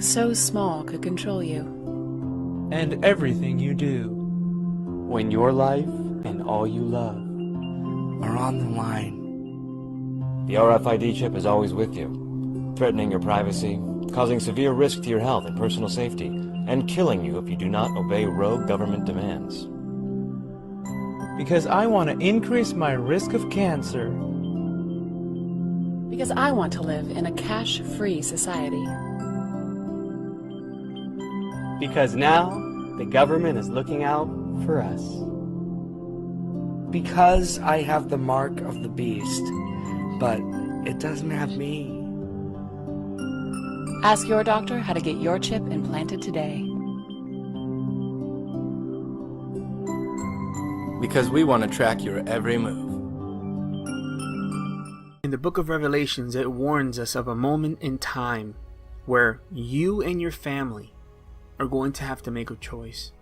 so small could control you. And everything you do. When your life and all you love are on the line. The RFID chip is always with you, threatening your privacy, causing severe risk to your health and personal safety, and killing you if you do not obey rogue government demands. Because I want to increase my risk of cancer. Because I want to live in a cash-free society. Because now the government is looking out for us. Because I have the mark of the beast, but it doesn't have me. Ask your doctor how to get your chip implanted today. Because we want to track your every move. In the book of Revelations, it warns us of a moment in time where you and your family are going to have to make a choice.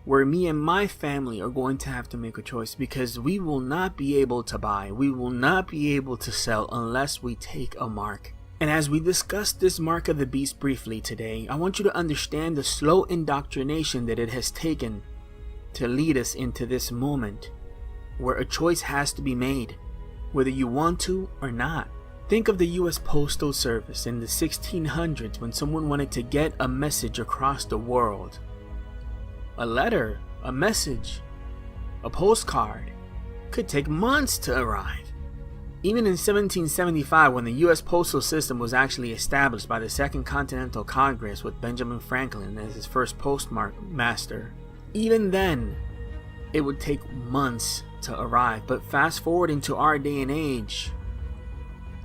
Where me and my family are going to have to make a choice, because we will not be able to buy, we will not be able to sell unless we take a mark. And as we discuss this mark of the beast briefly today, I want you to understand the slow indoctrination that it has taken to lead us into this moment where a choice has to be made, whether you want to or not. Think of the US Postal Service in the 1600s when someone wanted to get a message across the world. A letter, a message, a postcard could take months to arrive. Even in 1775, when the US postal system was actually established by the Second Continental Congress with Benjamin Franklin as his first postmark master, even then it would take months to arrive. But fast forward into our day and age,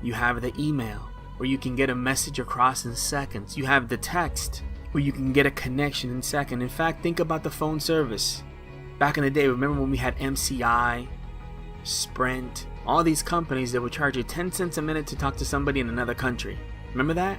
you have the email where you can get a message across in seconds. You have the text where you can get a connection in seconds. In fact, think about the phone service. Back in the day, remember when we had MCI, Sprint, all these companies that would charge you 10 cents a minute to talk to somebody in another country? Remember that?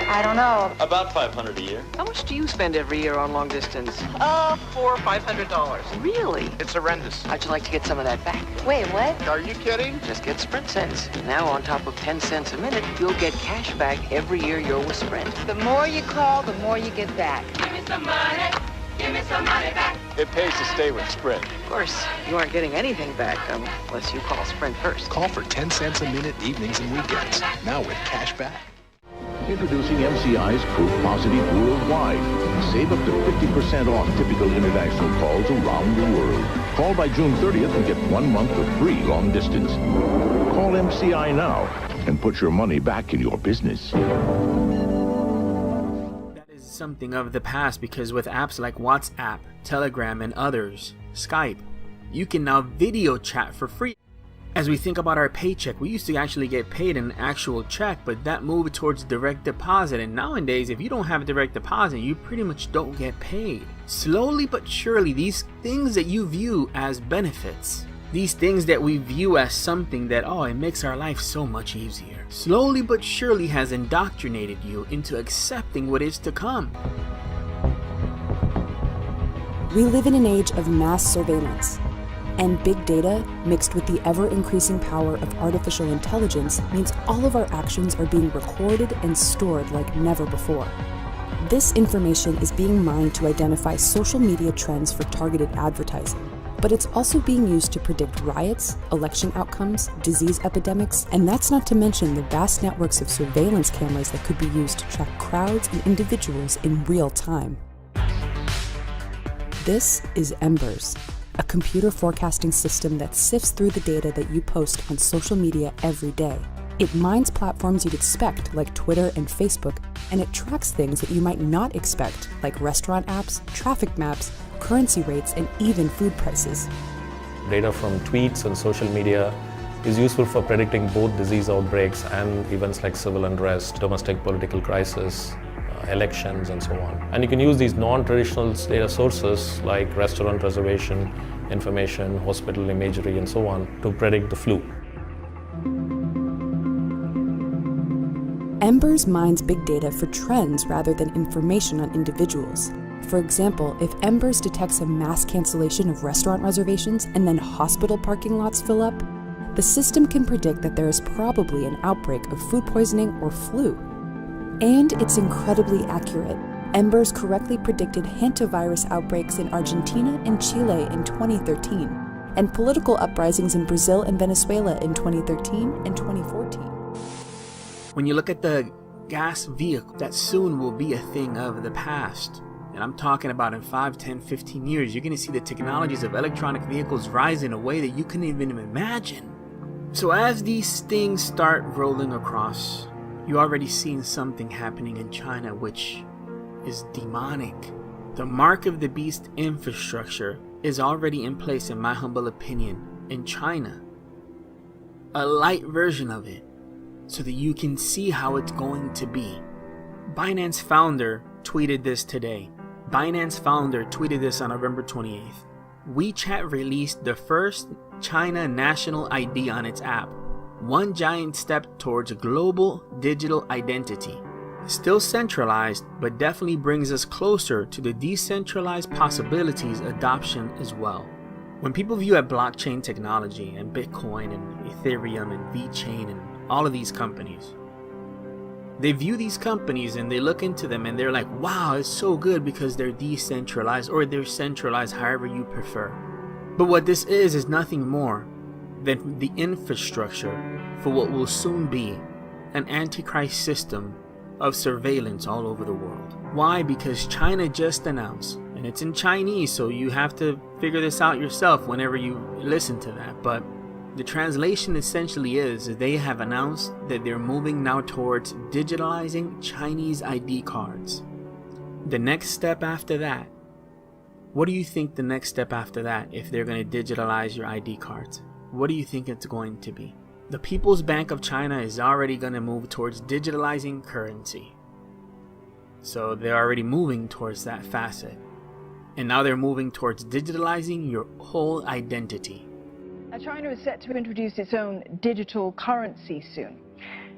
I don't know. About $500 a year. How much do you spend every year on long distance? $400 or $500. Really? It's horrendous. How'd you like to get some of that back? Wait, what? Are you kidding? Just get Sprint cents. Now, on top of 10 cents a minute, you'll get cash back every year you're with Sprint. The more you call, the more you get back. Give me some money. Give me some money back. It pays to stay with Sprint. Of course, you aren't getting anything back unless you call Sprint first. Call for 10 cents a minute evenings and weekends. Now with cash back. Introducing MCI's Proof Positive Worldwide. Save up to 50% off typical international calls around the world. Call by June 30th and get 1 month of free long distance. Call MCI now and put your money back in your business. That is something of the past, because with apps like WhatsApp, Telegram, and others, Skype, you can now video chat for free. As we think about our paycheck, we used to actually get paid an actual check, but that moved towards direct deposit. And nowadays, if you don't have direct deposit, you pretty much don't get paid. Slowly but surely, these things that you view as benefits, these things that we view as something that, oh, it makes our life so much easier, slowly but surely has indoctrinated you into accepting what is to come. We live in an age of mass surveillance. And big data, mixed with the ever-increasing power of artificial intelligence, means all of our actions are being recorded and stored like never before. This information is being mined to identify social media trends for targeted advertising, but it's also being used to predict riots, election outcomes, disease epidemics, and that's not to mention the vast networks of surveillance cameras that could be used to track crowds and individuals in real time. This is Embers, a computer forecasting system that sifts through the data that you post on social media every day. It mines platforms you'd expect, like Twitter and Facebook, and it tracks things that you might not expect, like restaurant apps, traffic maps, currency rates, and even food prices. Data from tweets and social media is useful for predicting both disease outbreaks and events like civil unrest, domestic political crisis, elections, and so on. And you can use these non-traditional data sources like restaurant reservation information, hospital imagery, and so on to predict the flu. Embers mines big data for trends rather than information on individuals. For example, if Embers detects a mass cancellation of restaurant reservations and then hospital parking lots fill up, the system can predict that there is probably an outbreak of food poisoning or flu. And it's incredibly accurate. Embers correctly predicted hantavirus outbreaks in Argentina and Chile in 2013, and political uprisings in Brazil and Venezuela in 2013 and 2014. When you look at the gas vehicle, that soon will be a thing of the past. And I'm talking about in 5, 10, 15 years, you're going to see the technologies of electronic vehicles rise in a way that you couldn't even imagine. So as these things start rolling across, you're already seeing something happening in China which is demonic. The mark of the beast infrastructure is already in place, in my humble opinion, in China. A light version of it, so that you can see how it's going to be. Binance founder tweeted this today. Binance founder tweeted this on November 28th. WeChat released the first China national ID on its app. One giant step towards global digital identity. Still centralized, but definitely brings us closer to the decentralized possibilities adoption as well. When people view at blockchain technology and Bitcoin and Ethereum and VeChain and all of these companies, they view these companies and they look into them and they're like, wow, it's so good because they're decentralized, or they're centralized, however you prefer. But what this is nothing more than the infrastructure for what will soon be an antichrist system of surveillance all over the world. Why? Because China just announced, and it's in Chinese, so you have to figure this out yourself whenever you listen to that, but the translation essentially is they have announced that they're moving now towards digitalizing Chinese ID cards. The next step after that, what do you think the next step after that, if they're going to digitalize your ID cards? What do you think it's going to be? The People's Bank of China is already going to move towards digitalizing currency. So they're already moving towards that facet. And now they're moving towards digitalizing your whole identity. China is set to introduce its own digital currency soon.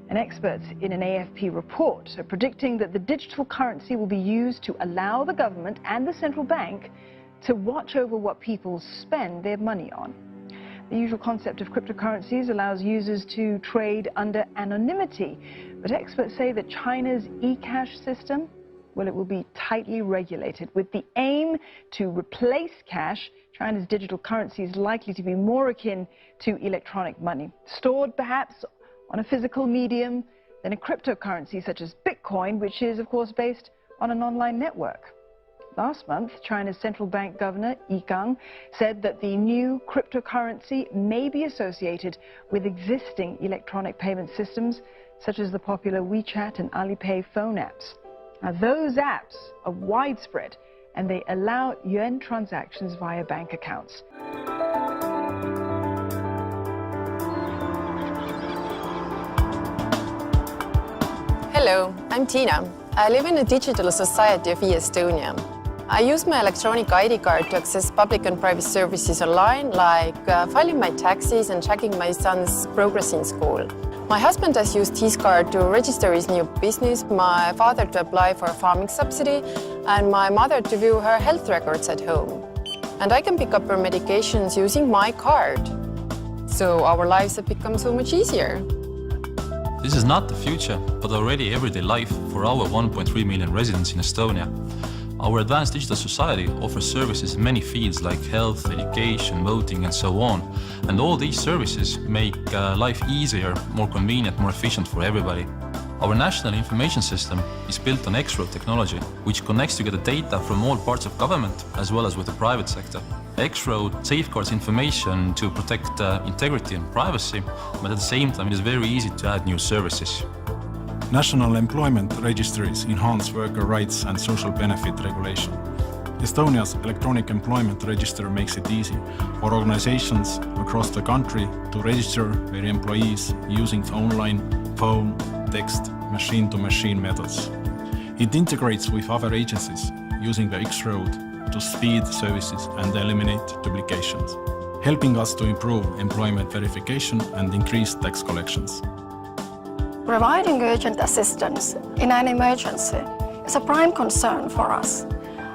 And experts in an AFP report are predicting that the digital currency will be used to allow the government and the central bank to watch over what people spend their money on. The usual concept of cryptocurrencies allows users to trade under anonymity, but experts say that China's e-cash system, well, it will be tightly regulated. With the aim to replace cash, China's digital currency is likely to be more akin to electronic money, stored perhaps on a physical medium than a cryptocurrency such as Bitcoin, which is, of course, based on an online network. Last month, China's central bank governor, Yi Gang, said that the new cryptocurrency may be associated with existing electronic payment systems, such as the popular WeChat and Alipay phone apps. Now, those apps are widespread, and they allow yuan transactions via bank accounts. Hello, I'm Tina. I live in a digital society of Estonia. I use my electronic ID card to access public and private services online, like filing my taxes and checking my son's progress in school. My husband has used his card to register his new business, my father to apply for a farming subsidy, and my mother to view her health records at home. And I can pick up her medications using my card. So our lives have become so much easier. This is not the future, but already everyday life for our 1.3 million residents in Estonia. Our advanced digital society offers services in many fields like health, education, voting, and so on. And all these services make life easier, more convenient, more efficient for everybody. Our national information system is built on X-Road technology, which connects together data from all parts of government as well as with the private sector. X-Road safeguards information to protect integrity and privacy, but at the same time it is very easy to add new services. National employment registries enhance worker rights and social benefit regulation. Estonia's electronic employment register makes it easy for organizations across the country to register their employees using online, phone, text, machine-to-machine methods. It integrates with other agencies using the X-Road to speed services and eliminate duplications, helping us to improve employment verification and increase tax collections. Providing urgent assistance in an emergency is a prime concern for us.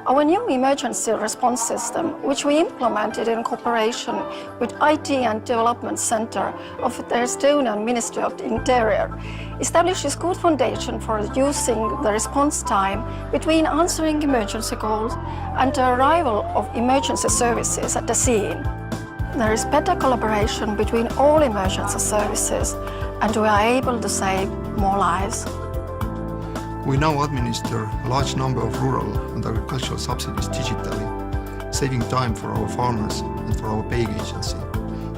Our new emergency response system, which we implemented in cooperation with IT and Development Center of the Estonian Ministry of the Interior, establishes good foundation for using the response time between answering emergency calls and the arrival of emergency services at the scene. There is better collaboration between all emergency services, and we are able to save more lives. We now administer a large number of rural and agricultural subsidies digitally, saving time for our farmers and for our paying agency.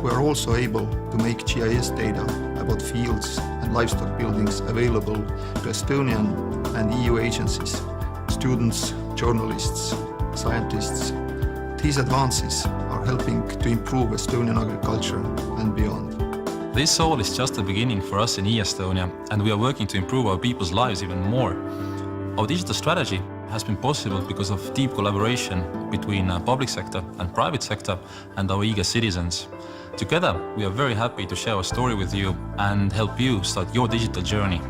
We are also able to make GIS data about fields and livestock buildings available to Estonian and EU agencies, students, journalists, scientists. These advances are helping to improve Estonian agriculture and beyond. This all is just the beginning for us in e-Estonia, and we are working to improve our people's lives even more. Our digital strategy has been possible because of deep collaboration between public sector and private sector and our eager citizens. Together, we are very happy to share our story with you and help you start your digital journey.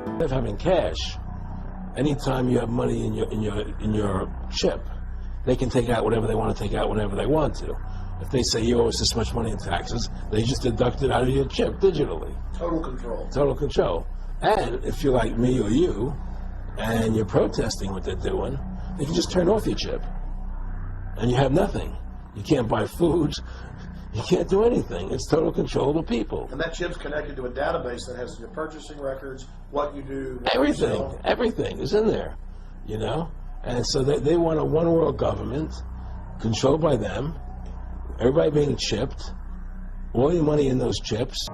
Instead of having cash, anytime you have money in your chip, they can take out whatever they want to take out whenever they want to. If they say you owe us this much money in taxes, they just deduct it out of your chip digitally. Total control. Total control. And if you're like me or you, and you're protesting what they're doing, they can just turn off your chip. And you have nothing. You can't buy food. You can't do anything. It's total control of the people. And that chip's connected to a database that has your purchasing records, what you do. Everything. Everything is in there, you know? And so they want a one-world government controlled by them, everybody being chipped, all your money in those chips.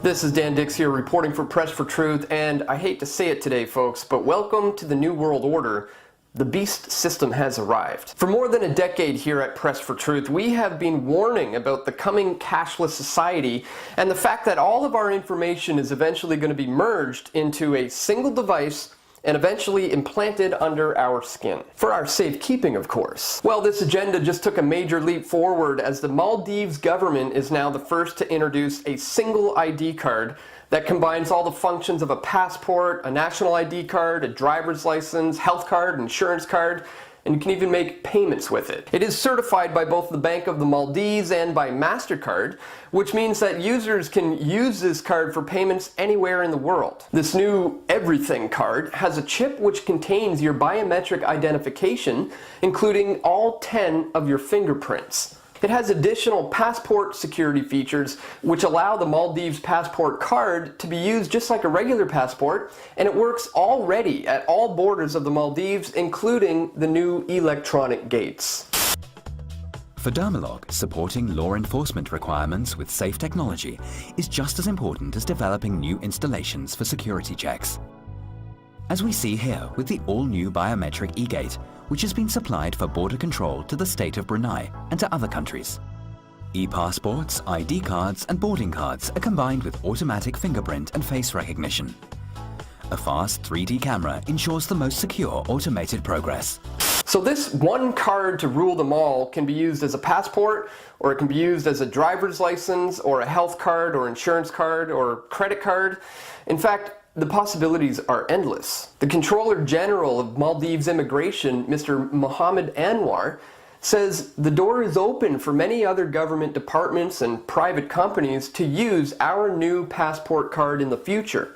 This is Dan Dix here reporting for Press for Truth, and I hate to say it today, folks, but welcome to the New World Order. The beast system has arrived. For more than a decade here at Press for Truth, we have been warning about the coming cashless society and the fact that all of our information is eventually going to be merged into a single device and eventually implanted under our skin. For our safekeeping, of course. Well, this agenda just took a major leap forward as the Maldives government is now the first to introduce a single ID card that combines all the functions of a passport, a national ID card, a driver's license, health card, insurance card, and you can even make payments with it. It is certified by both the Bank of the Maldives and by MasterCard, which means that users can use this card for payments anywhere in the world. This new Everything card has a chip which contains your biometric identification, including all 10 of your fingerprints. It has additional passport security features which allow the Maldives passport card to be used just like a regular passport, and it works already at all borders of the Maldives, including the new electronic gates. For Dermalog, supporting law enforcement requirements with safe technology is just as important as developing new installations for security checks. As we see here with the all-new biometric e-gate, which has been supplied for border control to the state of Brunei and to other countries. E-passports, ID cards and boarding cards are combined with automatic fingerprint and face recognition. A fast 3D camera ensures the most secure automated progress. So this one card to rule them all can be used as a passport, or it can be used as a driver's license, or a health card, or insurance card, or credit card. In fact, the possibilities are endless. The Controller General of Maldives Immigration, Mr. Mohammed Anwar, says the door is open for many other government departments and private companies to use our new passport card in the future.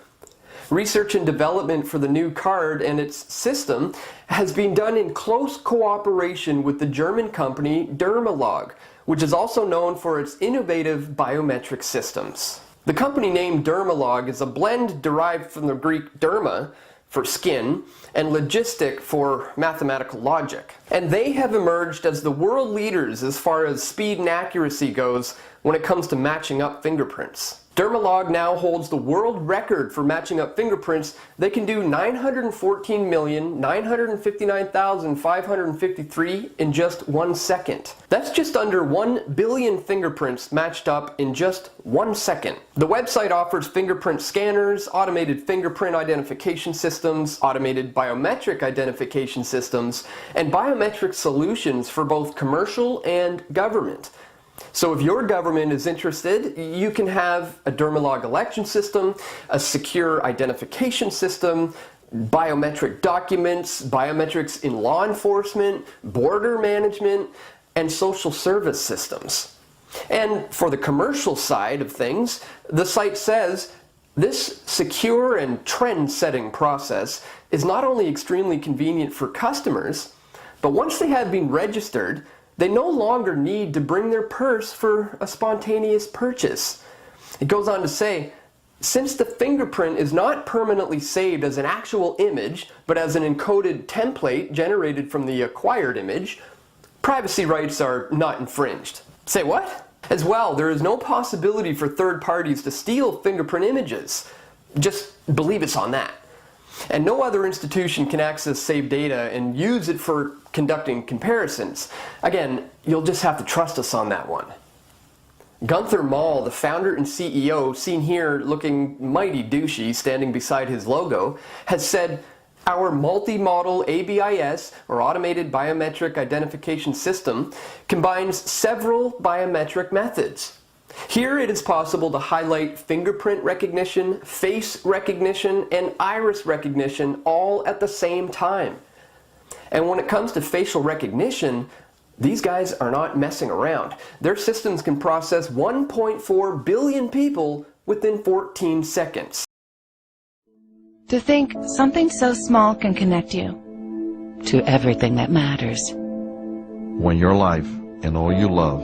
Research and development for the new card and its system has been done in close cooperation with the German company Dermalog, which is also known for its innovative biometric systems. The company name Dermalog is a blend derived from the Greek derma, for skin, and logistic for mathematical logic. And they have emerged as the world leaders as far as speed and accuracy goes when it comes to matching up fingerprints. Dermalog now holds the world record for matching up fingerprints. They can do 914,959,553 in just 1 second. That's just under 1 billion fingerprints matched up in just 1 second. The website offers fingerprint scanners, automated fingerprint identification systems, automated biometric identification systems, and biometric solutions for both commercial and government. So if your government is interested, you can have a dermalog election system, a secure identification system, biometric documents, biometrics in law enforcement, border management, and social service systems. And for the commercial side of things, the site says this secure and trend-setting process is not only extremely convenient for customers, but once they have been registered, they no longer need to bring their purse for a spontaneous purchase. It goes on to say, since the fingerprint is not permanently saved as an actual image, but as an encoded template generated from the acquired image, privacy rights are not infringed. Say what? As well, there is no possibility for third parties to steal fingerprint images. Just believe it's on that. And no other institution can access saved data and use it for conducting comparisons. Again, you'll just have to trust us on that one. Gunther Mall, the founder and CEO, seen here looking mighty douchey standing beside his logo, has said, our multi-model ABIS, or Automated Biometric Identification System, combines several biometric methods. Here it is possible to highlight fingerprint recognition, face recognition, and iris recognition all at the same time. And when it comes to facial recognition, these guys are not messing around. Their systems can process 1.4 billion people within 14 seconds. To think something so small can connect you to everything that matters. When your life and all you love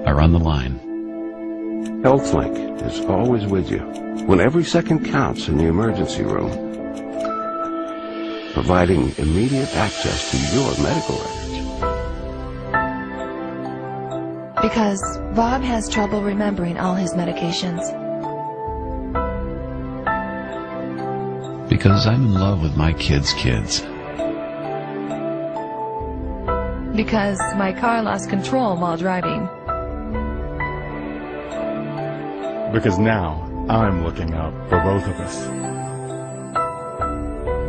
are on the line. HealthLink is always with you when every second counts in the emergency room, providing immediate access to your medical records. Because Bob has trouble remembering all his medications. Because I'm in love with my kids' kids. Because my car lost control while driving. Because now I'm looking out for both of us.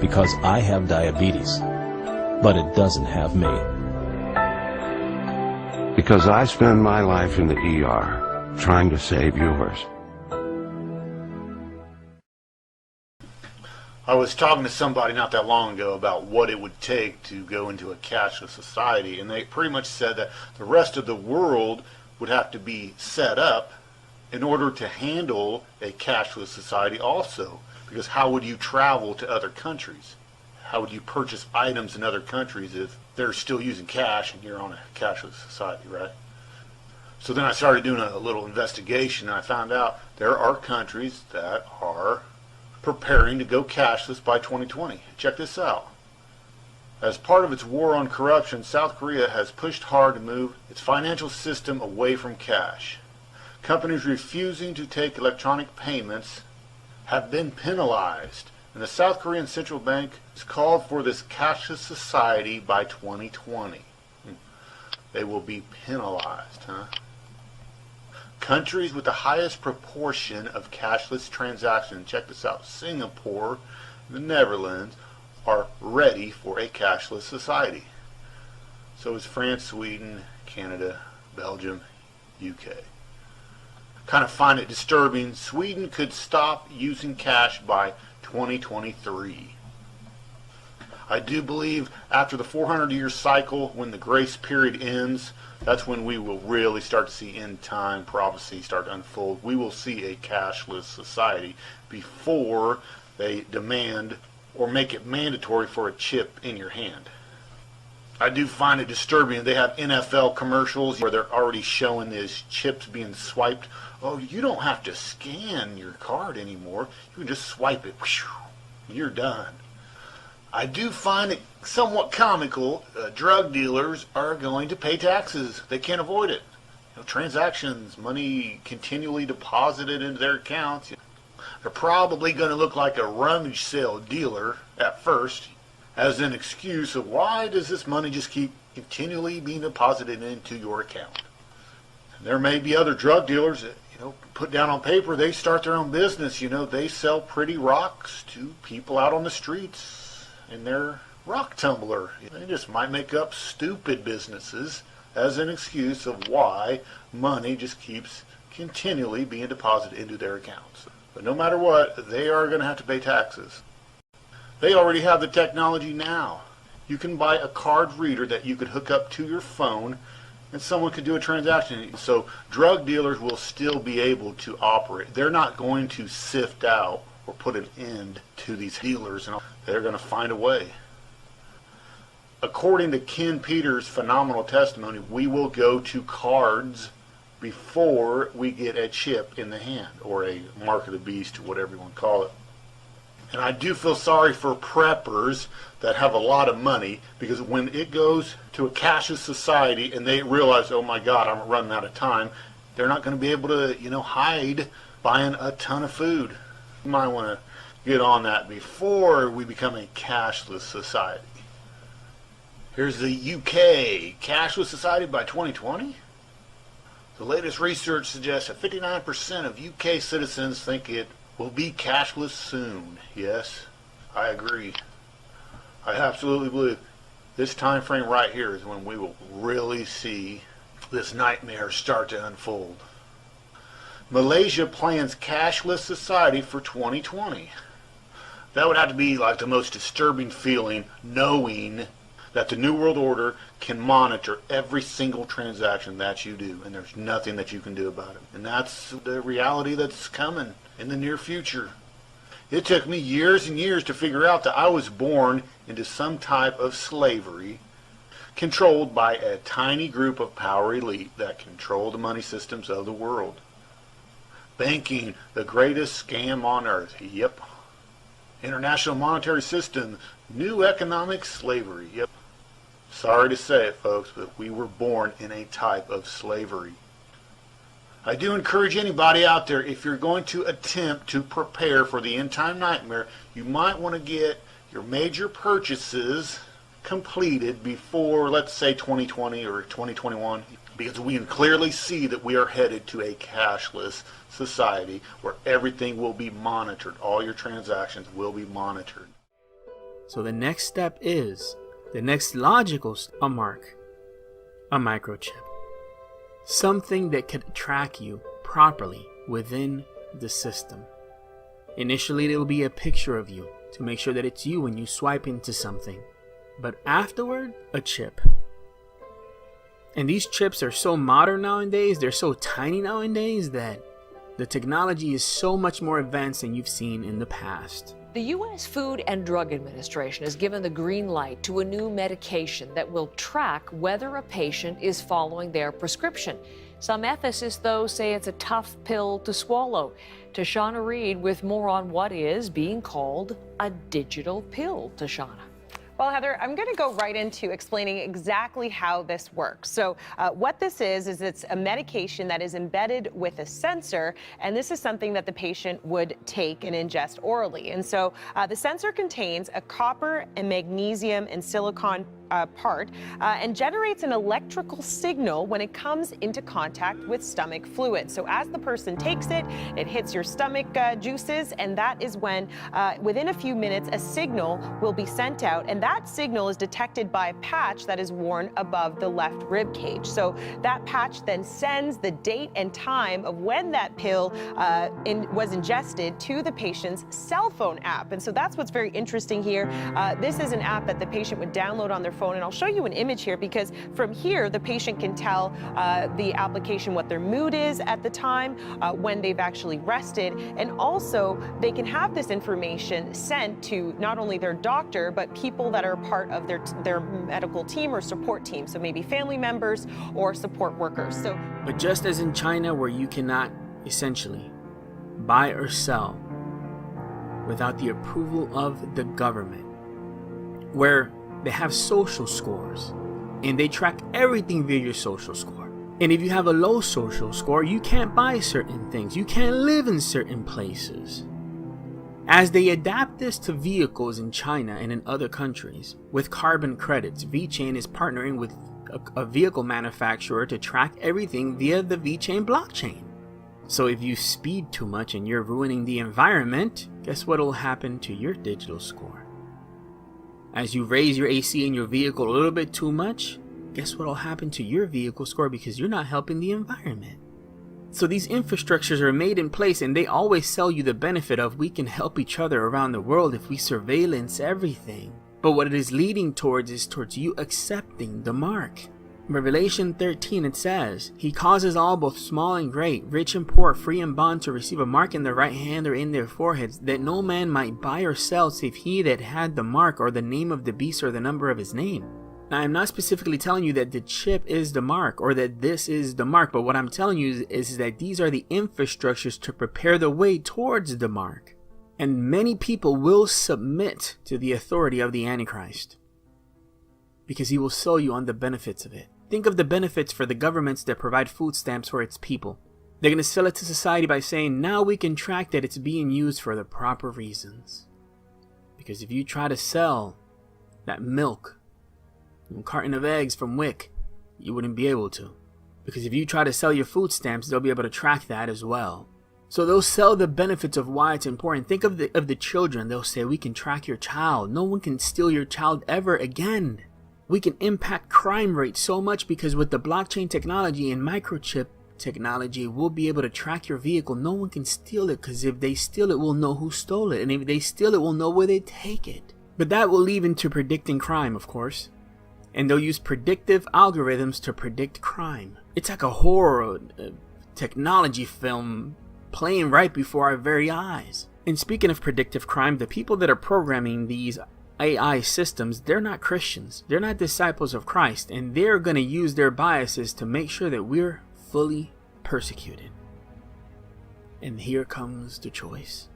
Because I have diabetes, but it doesn't have me. Because I spend my life in the ER trying to save yours. I was talking to somebody not that long ago about what it would take to go into a cashless society, and they pretty much said that the rest of the world would have to be set up in order to handle a cashless society also. Because how would you travel to other countries? How would you purchase items in other countries if they're still using cash and you're on a cashless society, right? So then I started doing a little investigation, and I found out there are countries that are preparing to go cashless by 2020. Check this out. As part of its war on corruption, South Korea has pushed hard to move its financial system away from cash. Companies refusing to take electronic payments have been penalized, and the South Korean Central Bank has called for this cashless society by 2020. They will be penalized, huh? Countries with the highest proportion of cashless transactions, check this out, Singapore, the Netherlands, are ready for a cashless society. So is France, Sweden, Canada, Belgium, UK. Kind of find it disturbing. Sweden could stop using cash by 2023. I do believe after the 400-year cycle, when the grace period ends, that's when we will really start to see end time prophecy start to unfold. We will see a cashless society before they demand or make it mandatory for a chip in your hand. I do find it disturbing. They have NFL commercials where they're already showing these chips being swiped. Oh, you don't have to scan your card anymore. You can just swipe it. You're done. I do find it somewhat comical. Drug dealers are going to pay taxes. They can't avoid it. Transactions, money continually deposited into their accounts. They're probably going to look like a rummage sale dealer at first, as an excuse of why does this money just keep continually being deposited into your account. And there may be other drug dealers that, put down on paper, they start their own business. They sell pretty rocks to people out on the streets in their rock tumbler. They just might make up stupid businesses as an excuse of why money just keeps continually being deposited into their accounts. But no matter what, they are going to have to pay taxes. They already have the technology now. You can buy a card reader that you could hook up to your phone and someone could do a transaction. So drug dealers will still be able to operate. They're not going to sift out or put an end to these dealers, and they're going to find a way. According to Ken Peters' phenomenal testimony, we will go to cards before we get a chip in the hand, or a mark of the beast, or whatever you want to call it. And I do feel sorry for preppers that have a lot of money, because when it goes to a cashless society and they realize, oh my God, I'm running out of time, they're not going to be able to, hide buying a ton of food. You might want to get on that before we become a cashless society. Here's the UK cashless society by 2020. The latest research suggests that 59% of UK citizens think it will be cashless soon. Yes, I agree. I absolutely believe this time frame right here is when we will really see this nightmare start to unfold. Malaysia plans cashless society for 2020. That would have to be like the most disturbing feeling, knowing that the New World Order can monitor every single transaction that you do, and there's nothing that you can do about it. And that's the reality that's coming in the near future. It took me years and years to figure out that I was born into some type of slavery controlled by a tiny group of power elite that control the money systems of the world. Banking, the greatest scam on earth. Yep. International monetary system, new economic slavery. Yep. Sorry to say it, folks, but we were born in a type of slavery. I do encourage anybody out there, if you're going to attempt to prepare for the end time nightmare, you might want to get your major purchases completed before, let's say, 2020 or 2021, because we can clearly see that we are headed to a cashless society where everything will be monitored. All your transactions will be monitored. So the next step is, the next logical step, a microchip. Something that could track you properly within the system. Initially, it will be a picture of you to make sure that it's you when you swipe into something. But afterward, a chip. And these chips are so modern nowadays, they're so tiny nowadays, that the technology is so much more advanced than you've seen in the past. The U.S. Food and Drug Administration has given the green light to a new medication that will track whether a patient is following their prescription. Some ethicists, though, say it's a tough pill to swallow. Tashana Reed with more on what is being called a digital pill. Tashana. Well, Heather, I'm going to go right into explaining exactly how this works. So what this is it's a medication that is embedded with a sensor, and this is something that the patient would take and ingest orally. And so the sensor contains a copper and magnesium and silicon part and generates an electrical signal when it comes into contact with stomach fluid. So as the person takes it, it hits your stomach juices, and that is when within a few minutes a signal will be sent out, and that signal is detected by a patch that is worn above the left rib cage. So that patch then sends the date and time of when that pill was ingested to the patient's cell phone app. And so that's what's very interesting here. This is an app that the patient would download on their phone, and I'll show you an image here, because from here the patient can tell the application what their mood is at the time, when they've actually rested, and also they can have this information sent to not only their doctor but people that are part of their medical team or support team, so maybe family members or support workers. But just as in China, where you cannot essentially buy or sell without the approval of the government, where they have social scores and they track everything via your social score. And if you have a low social score, you can't buy certain things. You can't live in certain places. As they adapt this to vehicles in China and in other countries, with carbon credits, VeChain is partnering with a vehicle manufacturer to track everything via the VeChain blockchain. So if you speed too much and you're ruining the environment, guess what will happen to your digital score? As you raise your AC in your vehicle a little bit too much, guess what'll happen to your vehicle score because you're not helping the environment. So these infrastructures are made in place, and they always sell you the benefit of we can help each other around the world if we surveillance everything. But what it is leading towards is towards you accepting the mark. Revelation 13, it says, He causes all, both small and great, rich and poor, free and bond, to receive a mark in their right hand or in their foreheads, that no man might buy or sell save he that had the mark, or the name of the beast, or the number of his name. Now, I'm not specifically telling you that the chip is the mark or that this is the mark, but what I'm telling you is that these are the infrastructures to prepare the way towards the mark. And many people will submit to the authority of the Antichrist because he will sell you on the benefits of it. Think of the benefits for the governments that provide food stamps for its people. They're going to sell it to society by saying, now we can track that it's being used for the proper reasons. Because if you try to sell that milk, a carton of eggs from WIC, you wouldn't be able to. Because if you try to sell your food stamps, they'll be able to track that as well. So they'll sell the benefits of why it's important. Think of the children. They'll say, we can track your child. No one can steal your child ever again. We can impact crime rates so much because with the blockchain technology and microchip technology, we'll be able to track your vehicle. No one can steal it, because if they steal it, we'll know who stole it. And if they steal it, we'll know where they take it. But that will lead into predicting crime, of course. And they'll use predictive algorithms to predict crime. It's like a horror technology film playing right before our very eyes. And speaking of predictive crime, the people that are programming these AI systems, they're not Christians. They're not disciples of Christ. And they're going to use their biases to make sure that we're fully persecuted. And here comes the choice.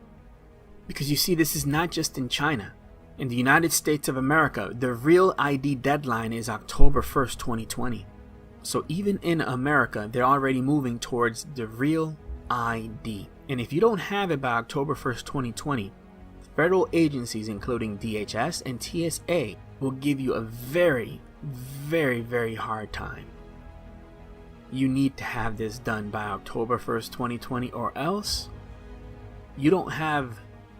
Because you see, this is not just in China. In the United States of America, the real ID deadline is October 1st, 2020. So even in America, they're already moving towards the real ID. And if you don't have it by October 1st, 2020, federal agencies including DHS and TSA will give you a very, very, very hard time. You need to have this done by October 1st, 2020, or else you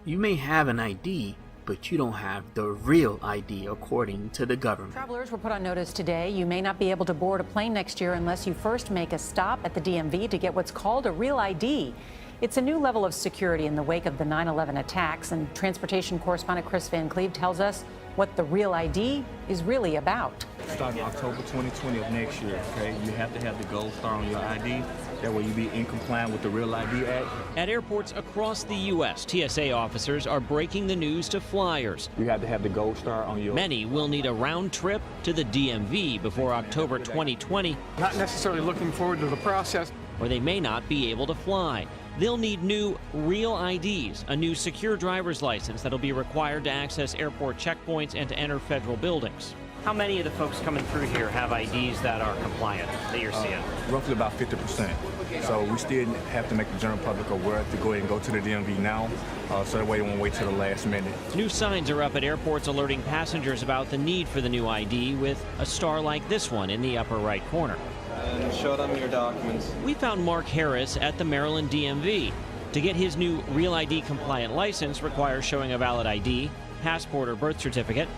may have an ID, but you don't have the real ID according to the government. Travelers were put on notice today. You may not be able to board a plane next year unless you first make a stop at the DMV to get what's called a real ID. It's a new level of security in the wake of the 9/11 attacks, and transportation correspondent Chris Van Cleve tells us what the real ID is really about. Starting October 2020 of next year, okay? You have to have the gold star on your ID. That way you be in compliance with the Real ID Act. At airports across the U.S., TSA officers are breaking the news to flyers. You have to have the gold star on your... Many will need a round trip to the DMV before October 2020. Not necessarily looking forward to the process. Or they may not be able to fly. They'll need new real IDs, a new secure driver's license that'll be required to access airport checkpoints and to enter federal buildings. How many of the folks coming through here have IDs that are compliant that you're seeing? Roughly about 50%. So we still have to make the general public aware to go ahead and go to the DMV now, so that way they won't wait till the last minute. New signs are up at airports alerting passengers about the need for the new ID, with a star like this one in the upper right corner. And show them your documents. We found Mark Harris at the Maryland DMV. To get his new Real ID compliant license requires showing a valid ID, passport or birth certificate,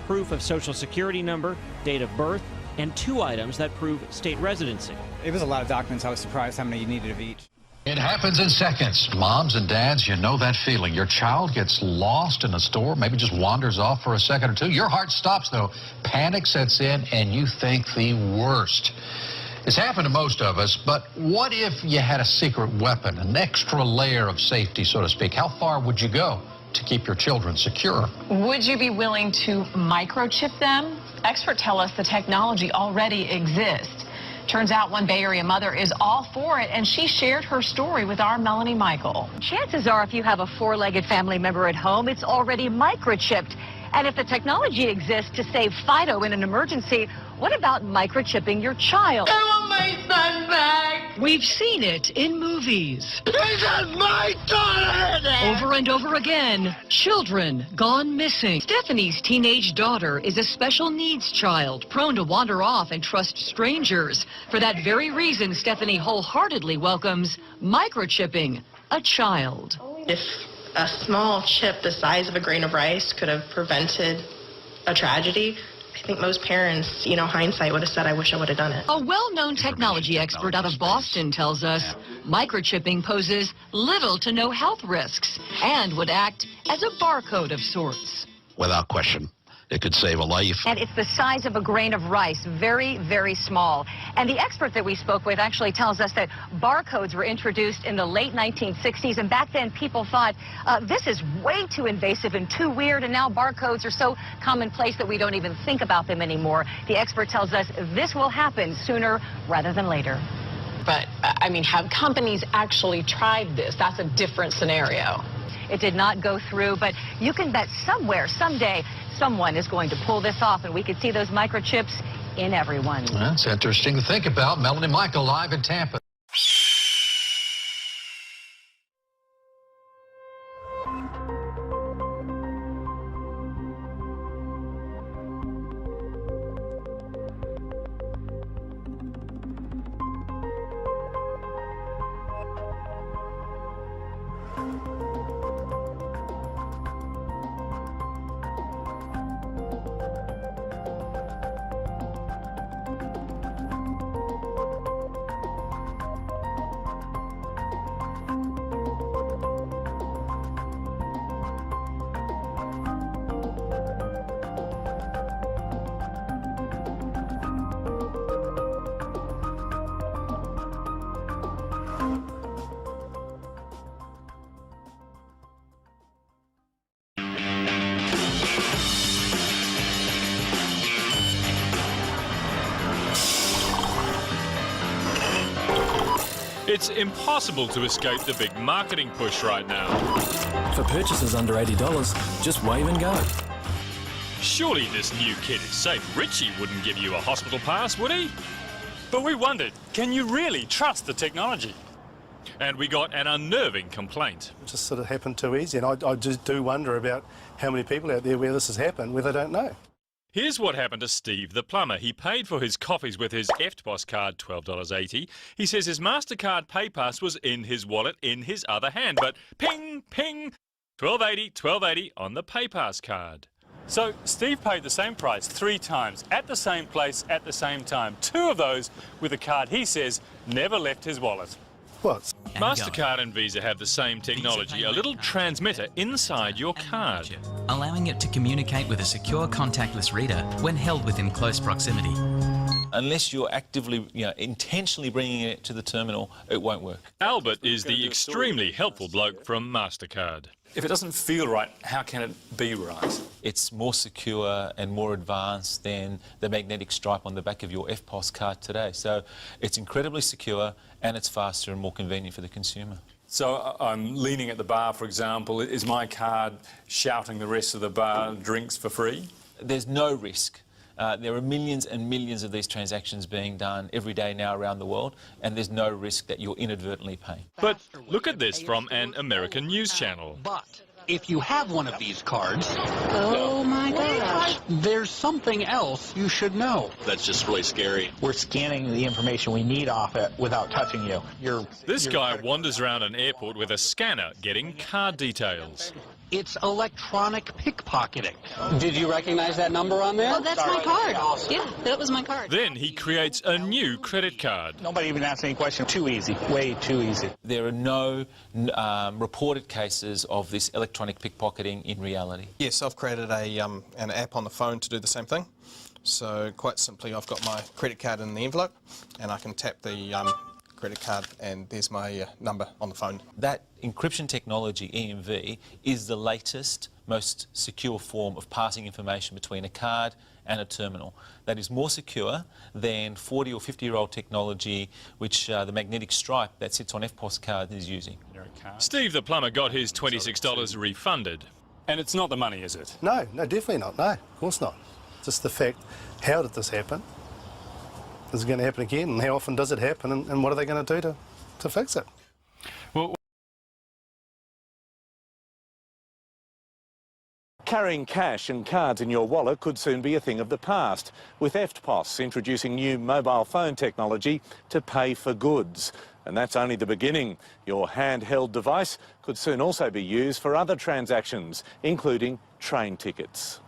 proof of social security number, date of birth, and 2 items that prove state residency. It was a lot of documents. I was surprised how many you needed of each. It happens in seconds. Moms and dads, you know that feeling. Your child gets lost in a store, maybe just wanders off for a second or two. Your heart stops, though. Panic sets in, and you think the worst. It's happened to most of us, but what if you had a secret weapon, an extra layer of safety, so to speak? How far would you go to keep your children secure? Would you be willing to microchip them? Experts tell us the technology already exists. Turns out one Bay Area mother is all for it, and she shared her story with our Melanie Michael. Chances are if you have a 4-legged family member at home, it's already microchipped. And if the technology exists to save Fido in an emergency, what about microchipping your child? I want my son back! We've seen it in movies. This is my daughter! Over and over again, children gone missing. Stephanie's teenage daughter is a special needs child, prone to wander off and trust strangers. For that very reason, Stephanie wholeheartedly welcomes microchipping a child. If a small chip the size of a grain of rice could have prevented a tragedy, I think most parents, you know, hindsight would have said, I wish I would have done it. A well-known technology expert out of Boston tells us microchipping poses little to no health risks and would act as a barcode of sorts. Without question, it could save a life. And it's the size of a grain of rice, very, very small. And the expert that we spoke with actually tells us that barcodes were introduced in the late 1960s, and back then people thought, this is way too invasive and too weird, and now barcodes are so commonplace that we don't even think about them anymore. The expert tells us this will happen sooner rather than later. But, I mean, have companies actually tried this? That's a different scenario. It did not go through, but you can bet somewhere, someday, someone is going to pull this off, and we could see those microchips in everyone. That's interesting to think about. Melanie Michael live in Tampa. It's impossible to escape the big marketing push right now. For purchases under $80, just wave and go. Surely this new kid is safe. Richie wouldn't give you a hospital pass, would he? But we wondered, can you really trust the technology? And we got an unnerving complaint. It just sort of happened too easy, and I just do wonder about how many people out there where this has happened, where they don't know. Here's what happened to Steve the plumber. He paid for his coffees with his EFTPOS card, $12.80. He says his MasterCard PayPass was in his wallet in his other hand, but ping, ping, $12.80, $12.80 on the PayPass card. So Steve paid the same price 3 times, at the same place, at the same time. 2 of those with a card he says never left his wallet. What? MasterCard and Visa have the same technology, a little transmitter inside your card, allowing it to communicate with a secure contactless reader when held within close proximity. Unless you're actively, intentionally bringing it to the terminal, it won't work. Albert is the extremely helpful bloke from MasterCard. If it doesn't feel right, how can it be right? It's more secure and more advanced than the magnetic stripe on the back of your EFTPOS card today. So it's incredibly secure and it's faster and more convenient for the consumer. So I'm leaning at the bar, for example. Is my card shouting the rest of the bar drinks for free? There's no risk. There are millions and millions of these transactions being done every day now around the world, and there's no risk that you'll inadvertently pay. But look at this from an American news channel. But if you have one of these cards, oh my gosh, there's something else you should know. That's just really scary. We're scanning the information we need off it without touching you. This guy wanders around an airport with a scanner getting card details. It's electronic pickpocketing. Did you recognize that number on there? Oh, that's my card. Yeah, that was my card. Then he creates a new credit card. Nobody even asked any question. Too easy. Way too easy. There are no reported cases of this electronic pickpocketing in reality. Yes, I've created an app on the phone to do the same thing. So quite simply, I've got my credit card in the envelope, and I can tap the credit card, and there's my number on the phone. That encryption technology, EMV, is the latest, most secure form of passing information between a card and a terminal. That is more secure than 40 or 50-year-old technology which the magnetic stripe that sits on EFTPOS cards is using. Steve the plumber got his $26 refunded. And it's not the money, is it? No, definitely not. No, of course not. Just the fact, how did this happen? Is it going to happen again? And how often does it happen? And what are they going to do to fix it? Well, carrying cash and cards in your wallet could soon be a thing of the past, with EFTPOS introducing new mobile phone technology to pay for goods. And that's only the beginning. Your handheld device could soon also be used for other transactions, including train tickets.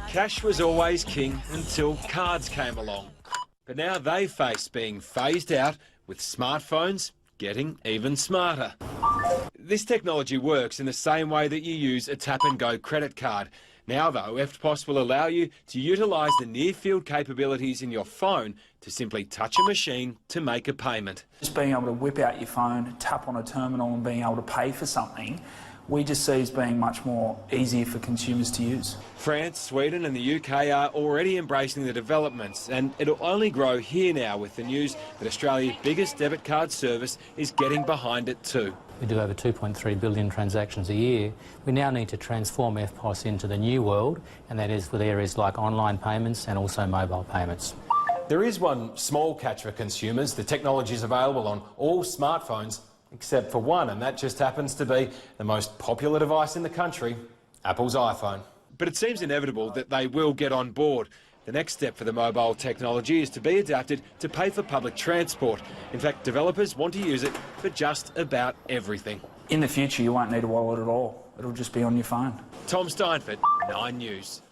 Cash was always king until cards came along. But now they face being phased out, with smartphones getting even smarter. This technology works in the same way that you use a tap-and-go credit card. Now, though, EFTPOS will allow you to utilise the near-field capabilities in your phone to simply touch a machine to make a payment. Just being able to whip out your phone, tap on a terminal and being able to pay for something, we just see as being much more easier for consumers to use. France, Sweden and the UK are already embracing the developments, and it'll only grow here now with the news that Australia's biggest debit card service is getting behind it too. We do over 2.3 billion transactions a year. We now need to transform EFTPOS into the new world, and that is with areas like online payments and also mobile payments. There is one small catch for consumers. The technology is available on all smartphones except for one, and that just happens to be the most popular device in the country, Apple's iPhone. But it seems inevitable that they will get on board. The next step for the mobile technology is to be adapted to pay for public transport. In fact, developers want to use it for just about everything. In the future, you won't need a wallet at all. It'll just be on your phone. Tom Steinford, 9 News.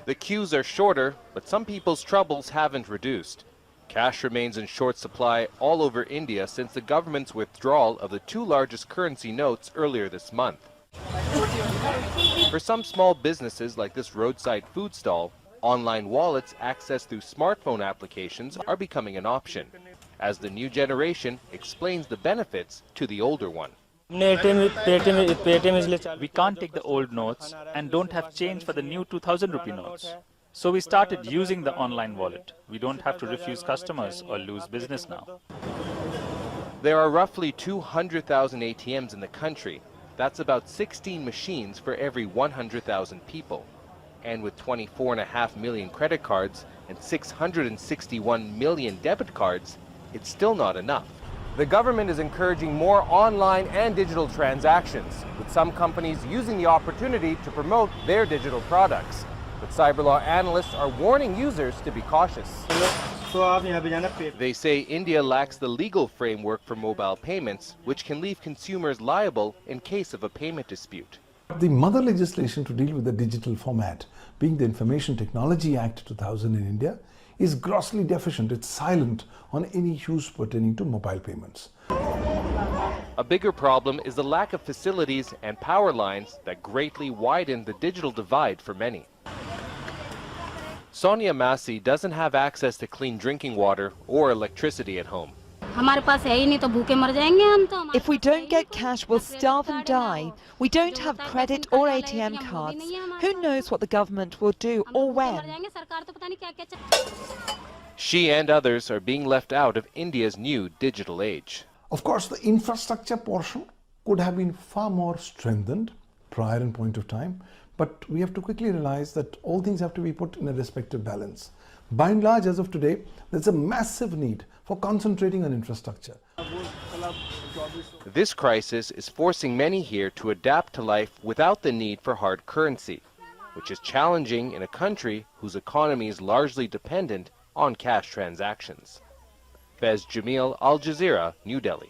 The queues are shorter, but some people's troubles haven't reduced. Cash remains in short supply all over India since the government's withdrawal of the 2 largest currency notes earlier this month. For some small businesses like this roadside food stall, online wallets accessed through smartphone applications are becoming an option, as the new generation explains the benefits to the older one. We can't take the old notes and don't have change for the new 2000 rupee notes. So we started using the online wallet. We don't have to refuse customers or lose business now. There are roughly 200,000 ATMs in the country. That's about 16 machines for every 100,000 people. And with 24.5 million credit cards and 661 million debit cards, it's still not enough. The government is encouraging more online and digital transactions, with some companies using the opportunity to promote their digital products. But cyber law analysts are warning users to be cautious. They say India lacks the legal framework for mobile payments, which can leave consumers liable in case of a payment dispute. The mother legislation to deal with the digital format, being the Information Technology Act 2000 in India, is grossly deficient. It's silent on any issues pertaining to mobile payments. A bigger problem is the lack of facilities and power lines that greatly widen the digital divide for many. Sonia Massey doesn't have access to clean drinking water or electricity at home. If we don't get cash, we'll starve and die. We don't have credit or ATM cards. Who knows what the government will do or when? She and others are being left out of India's new digital age. Of course, the infrastructure portion could have been far more strengthened prior in point of time, but we have to quickly realize that all things have to be put in a respective balance. By and large, as of today, there's a massive need for concentrating on infrastructure. This crisis is forcing many here to adapt to life without the need for hard currency, which is challenging in a country whose economy is largely dependent on cash transactions. Fez Jamil, Al Jazeera, New Delhi.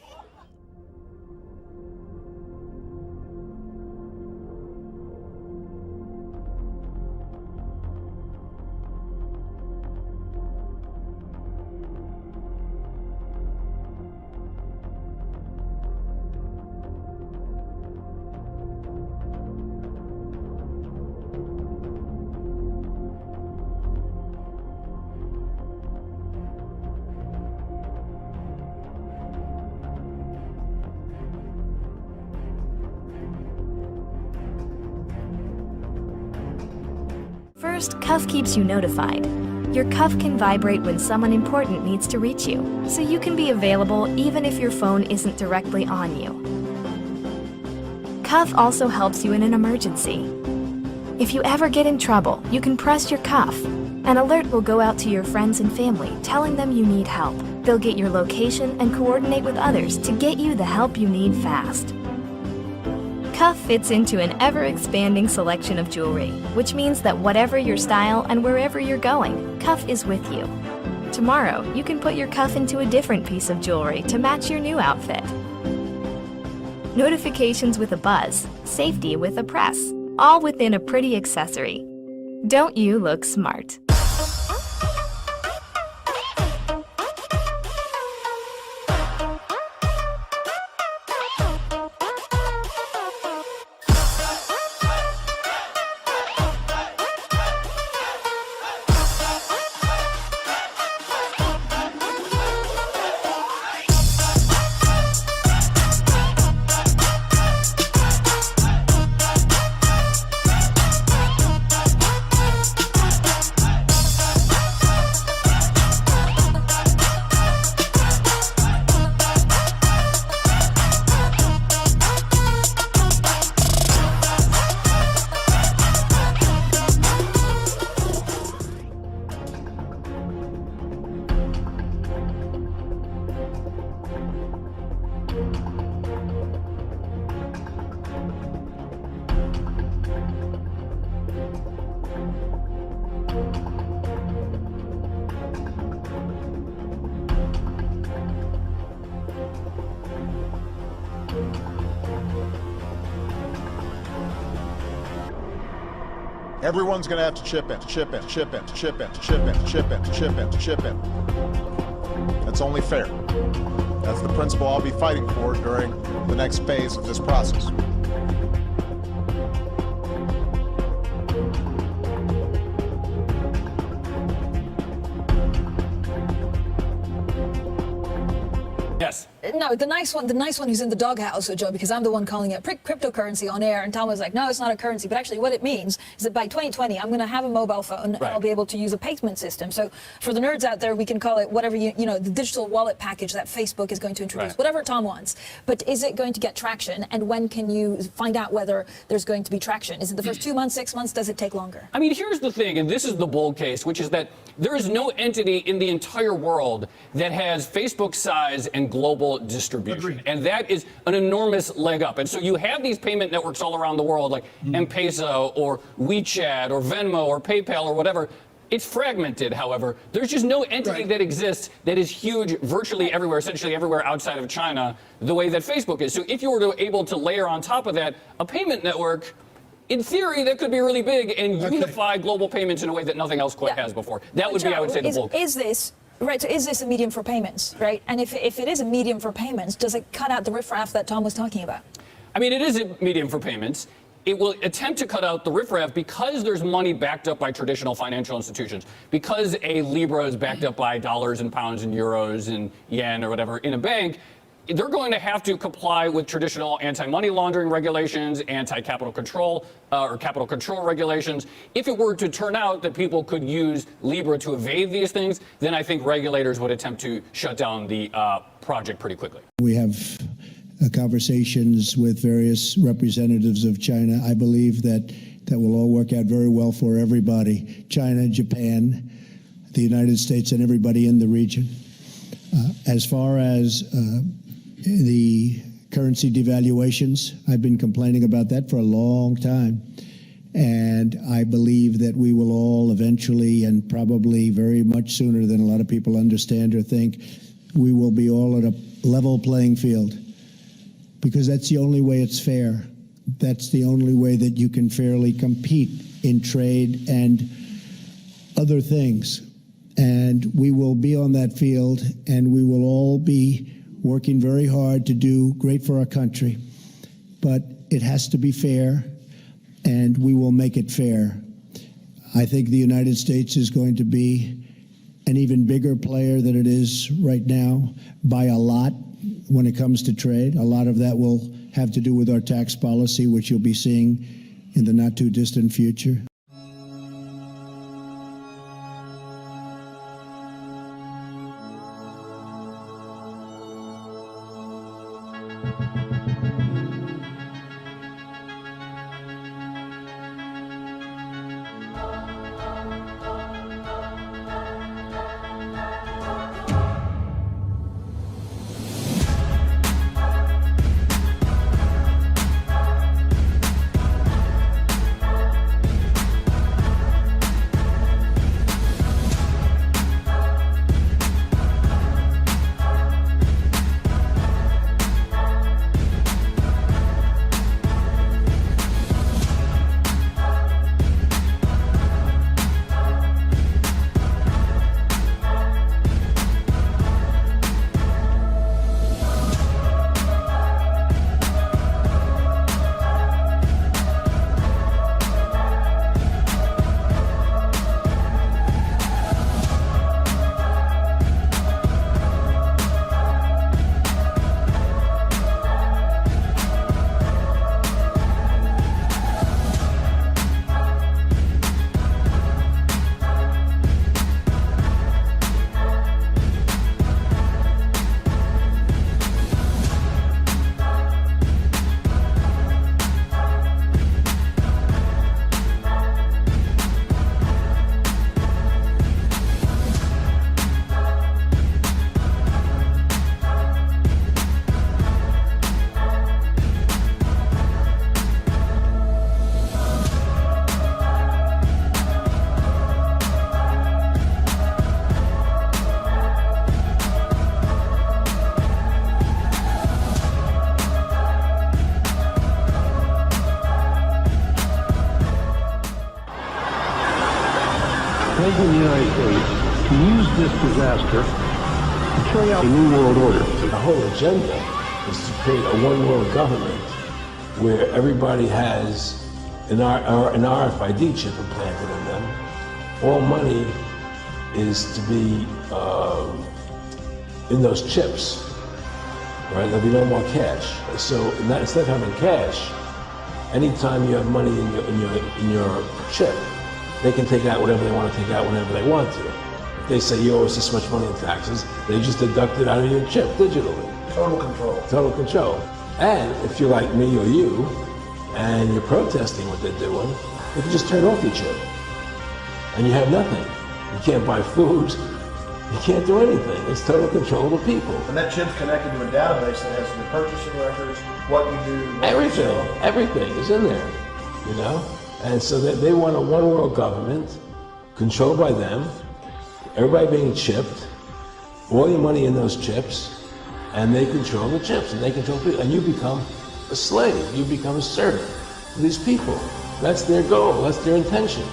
First, Cuff keeps you notified. Your Cuff can vibrate when someone important needs to reach you, so you can be available even if your phone isn't directly on you. Cuff also helps you in an emergency. If you ever get in trouble, you can press your Cuff. An alert will go out to your friends and family telling them you need help. They'll get your location and coordinate with others to get you the help you need fast. Cuff fits into an ever-expanding selection of jewelry, which means that whatever your style and wherever you're going, Cuff is with you. Tomorrow, you can put your cuff into a different piece of jewelry to match your new outfit. Notifications with a buzz, safety with a press, all within a pretty accessory. Don't you look smart? Everyone's going to have to chip in, chip in, chip in, chip in, chip in, chip in, chip in, chip in. That's only fair. That's the principle I'll be fighting for during the next phase of this process. Yes. No, the nice one who's in the doghouse, Joe, because I'm the one calling it cryptocurrency on air, and Tom was like, no, it's not a currency. But actually what it means is that by 2020, I'm going to have a mobile phone, and I'll be able to use a payment system. So for the nerds out there, we can call it whatever, you know, the digital wallet package that Facebook is going to introduce, whatever Tom wants. But is it going to get traction, and when can you find out whether there's going to be traction? Is it the first 2 months, 6 months? Does it take longer? I mean, here's the thing, and this is the bold case, which is that there is no entity in the entire world that has Facebook size and global distribution. Agreed. And that is an enormous leg up. And so you have these payment networks all around the world, like M-Pesa or WeChat or Venmo or PayPal or whatever. It's fragmented, however. There's just no entity that exists that is huge virtually everywhere, essentially everywhere outside of China, the way that Facebook is. So if you were able to layer on top of that a payment network, in theory, that could be really big and unify global payments in a way that nothing else quite has before. That would be, I would say, the bulk. Is this right? So is this a medium for payments, right? And if it is a medium for payments, does it cut out the riffraff that Tom was talking about? I mean, it is a medium for payments. It will attempt to cut out the riffraff because there's money backed up by traditional financial institutions. Because a Libra is backed up by dollars and pounds and euros and yen or whatever in a bank, they're going to have to comply with traditional anti-money laundering regulations, anti-capital control or capital control regulations. If it were to turn out that people could use Libra to evade these things, then I think regulators would attempt to shut down the project pretty quickly. We have conversations with various representatives of China. I believe that will all work out very well for everybody. China, Japan, the United States, and everybody in the region. As far as the currency devaluations, I've been complaining about that for a long time. And I believe that we will all eventually, and probably very much sooner than a lot of people understand or think, we will be all at a level playing field. Because that's the only way it's fair. That's the only way that you can fairly compete in trade and other things. And we will be on that field, and we will all be working very hard to do great for our country. But it has to be fair, and we will make it fair. I think the United States is going to be an even bigger player than it is right now by a lot when it comes to trade. A lot of that will have to do with our tax policy, which you'll be seeing in the not too distant future. master to carry out a new world order. The whole agenda is to create a one-world government where everybody has an RFID chip implanted in them. All money is to be in those chips, right? There'll be no more cash. So instead of having cash, anytime you have money in your chip, they can take out whatever they want to take out whenever they want to. If they say you owe us this much money in taxes, they just deduct it out of your chip digitally. Total control. Total control. And if you're like me or you, and you're protesting what they're doing, they can just turn off your chip. And you have nothing. You can't buy food. You can't do anything. It's total control of the people. And that chip's connected to a database that has your purchasing records, what you do, what everything. you sell. Everything is in there, you know? And so they want a one world government controlled by them, everybody being chipped, all your money in those chips, and they control the chips, and they control people, and you become a slave, you become a servant to these people. That's their goal, that's their intention.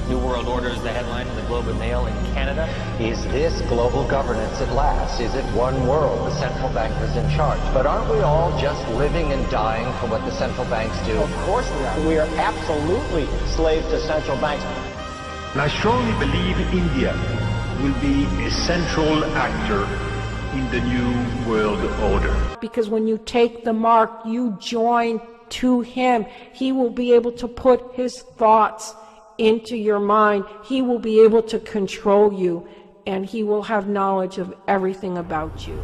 New World Order is the headline in the Globe and Mail in Canada. Is this global governance at last? Is it one world? The central bankers in charge. But aren't we all just living and dying for what the central banks do? Of course we are. We are absolutely slaves to central banks. And I strongly believe India will be a central actor in the new world order. Because when you take the mark, you join to him. He will be able to put his thoughts into your mind. He will be able to control you, and he will have knowledge of everything about you.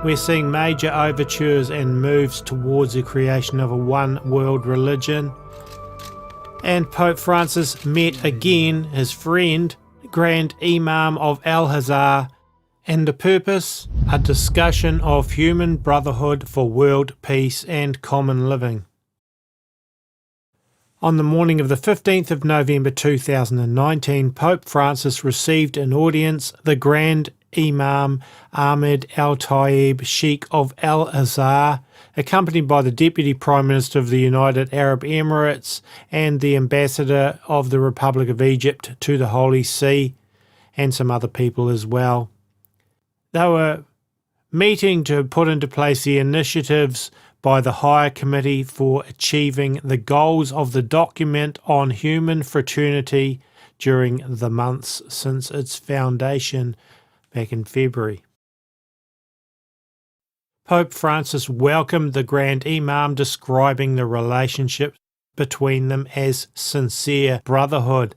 We're seeing major overtures and moves towards the creation of a one-world religion. And Pope Francis met again his friend, Grand Imam of Al-Azhar, and the purpose, a discussion of human brotherhood for world peace and common living. On the morning of the 15th of November 2019, Pope Francis received an audience. The Grand Imam Ahmed Al-Tayyib, Sheikh of Al-Azhar, accompanied by the Deputy Prime Minister of the United Arab Emirates and the Ambassador of the Republic of Egypt to the Holy See, and some other people as well. They were meeting to put into place the initiatives by the Higher Committee for achieving the goals of the document on human fraternity during the months since its foundation back in February. Pope Francis welcomed the Grand Imam, describing the relationship between them as sincere brotherhood.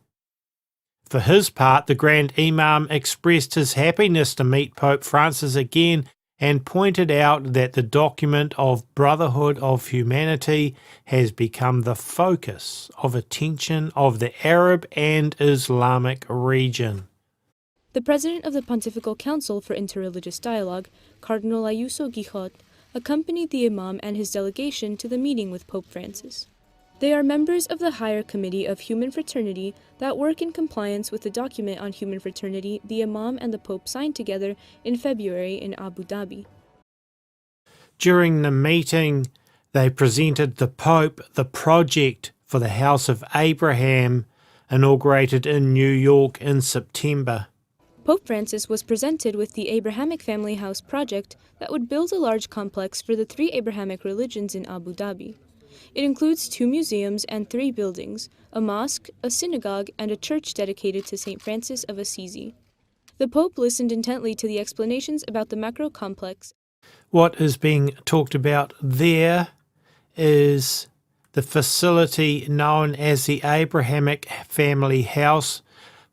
For his part, the Grand Imam expressed his happiness to meet Pope Francis again and pointed out that the document of Brotherhood of Humanity has become the focus of attention of the Arab and Islamic region. The president of the Pontifical Council for Interreligious Dialogue, Cardinal Ayuso Guijot, accompanied the Imam and his delegation to the meeting with Pope Francis. They are members of the Higher Committee of Human Fraternity that work in compliance with the document on human fraternity the Imam and the Pope signed together in February in Abu Dhabi. During the meeting, they presented the Pope the project for the House of Abraham, inaugurated in New York in September. Pope Francis was presented with the Abrahamic Family House project that would build a large complex for the 3 Abrahamic religions in Abu Dhabi. It includes 2 museums and 3 buildings, a mosque, a synagogue, and a church dedicated to St. Francis of Assisi. The Pope listened intently to the explanations about the macro complex. What is being talked about there is the facility known as the Abrahamic Family House,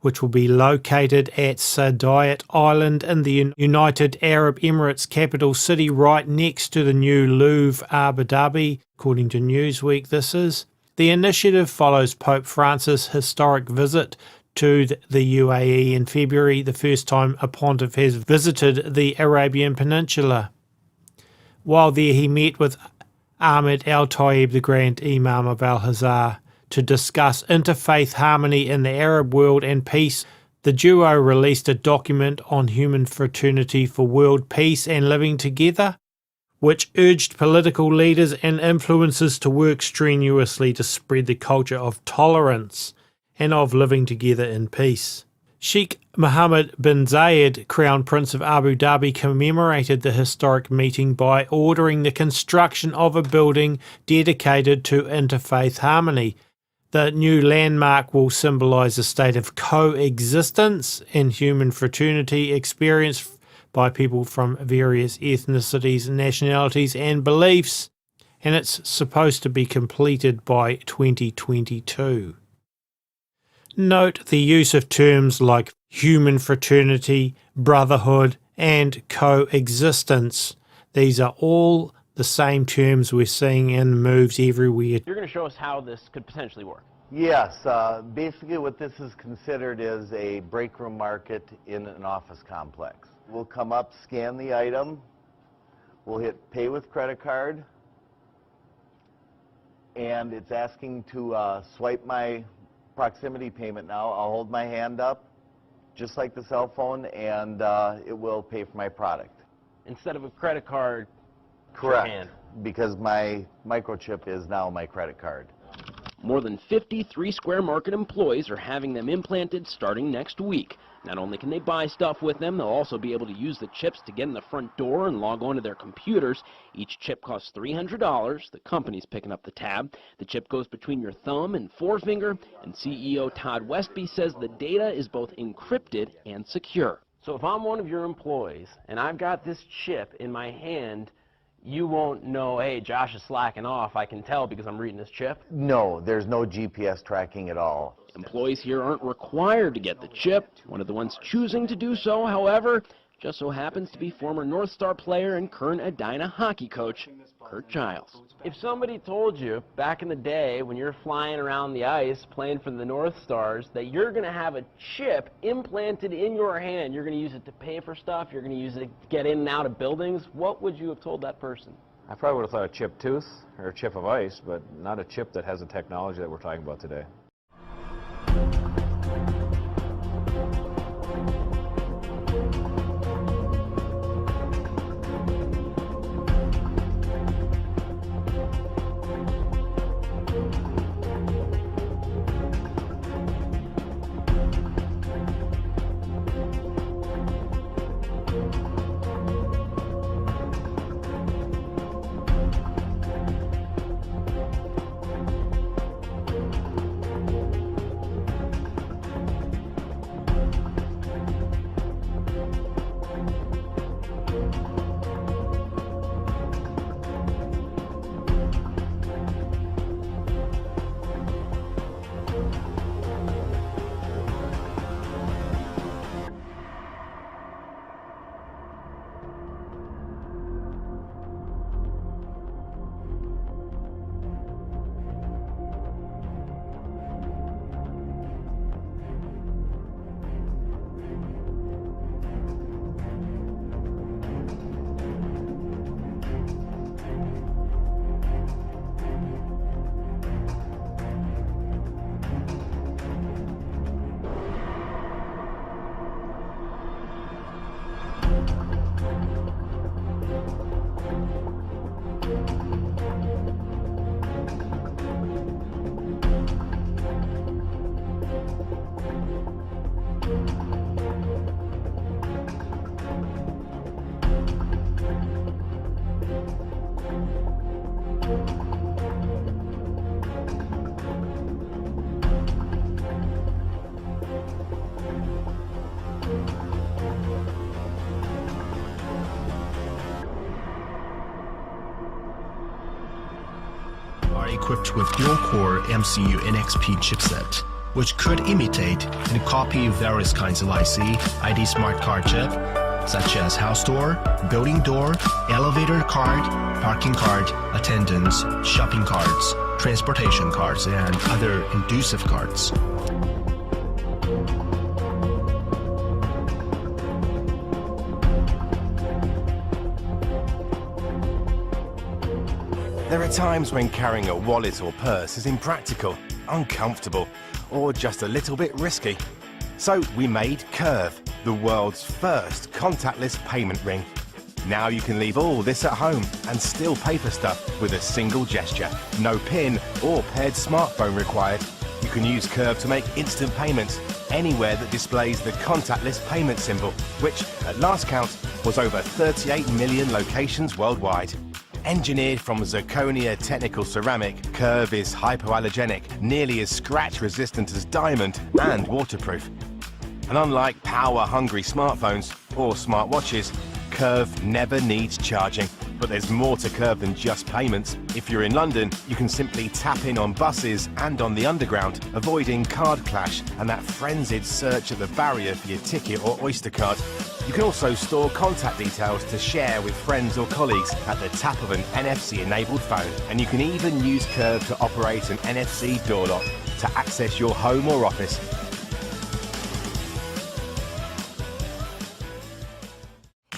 which will be located at Saadiyat Island in the United Arab Emirates capital city, right next to the new Louvre, Abu Dhabi, according to Newsweek this is. The initiative follows Pope Francis' historic visit to the UAE in February, the first time a pontiff has visited the Arabian Peninsula. While there, he met with Ahmed Al-Tayyib, the Grand Imam of Al-Azhar, to discuss interfaith harmony in the Arab world and peace. The duo released a document on human fraternity for world peace and living together, which urged political leaders and influencers to work strenuously to spread the culture of tolerance and of living together in peace. Sheikh Mohammed bin Zayed, Crown Prince of Abu Dhabi, commemorated the historic meeting by ordering the construction of a building dedicated to interfaith harmony. The new landmark will symbolise a state of coexistence and human fraternity experienced by people from various ethnicities, nationalities and beliefs, and it's supposed to be completed by 2022. Note the use of terms like human fraternity, brotherhood, and coexistence. These are all the same terms we're seeing in moves everywhere. You're going to show us how this could potentially work. Yes, basically what this is considered is a break room market in an office complex. We'll come up, scan the item, we'll hit pay with credit card, and it's asking to swipe my proximity payment now. I'll hold my hand up, just like the cell phone, and it will pay for my product. Instead of a credit card, correct, hand. Because my microchip is now my credit card. More than 53 Square Market employees are having them implanted starting next week. Not only can they buy stuff with them, they'll also be able to use the chips to get in the front door and log on to their computers. Each chip costs $300. The company's picking up the tab. The chip goes between your thumb and forefinger, and CEO Todd Westby says the data is both encrypted and secure. So if I'm one of your employees and I've got this chip in my hand, you won't know, hey, Josh is slacking off. I can tell because I'm reading this chip. No, there's no GPS tracking at all. Employees here aren't required to get the chip. One of the ones choosing to do so, however, just so happens to be former North Star player and current Edina hockey coach, Kurt Giles. If somebody told you back in the day when you're flying around the ice playing for the North Stars that you're going to have a chip implanted in your hand, you're going to use it to pay for stuff, you're going to use it to get in and out of buildings, what would you have told that person? I probably would have thought a chip tooth or a chip of ice, but not a chip that has the technology that we're talking about today. Equipped with dual-core MCU NXP chipset, which could imitate and copy various kinds of IC, ID smart card chip, such as house door, building door, elevator card, parking card, attendance, shopping cards, transportation cards, and other inducive cards. There are times when carrying a wallet or purse is impractical. uncomfortable, or just a little bit risky. So we made Curve, the world's first contactless payment ring. Now you can leave all this at home and still pay for stuff with a single gesture. No PIN or paired smartphone required. You can use Curve to make instant payments anywhere that displays the contactless payment symbol, which at last count was over 38 million locations worldwide. Engineered from zirconia technical ceramic, Curve is hypoallergenic, nearly as scratch resistant as diamond, and waterproof. And unlike power-hungry smartphones or smartwatches, Curve never needs charging. But there's more to Curve than just payments. If you're in London, you can simply tap in on buses and on the underground, avoiding card clash and that frenzied search at the barrier for your ticket or Oyster card. You can also store contact details to share with friends or colleagues at the tap of an NFC-enabled phone. And you can even use Curve to operate an NFC door lock to access your home or office.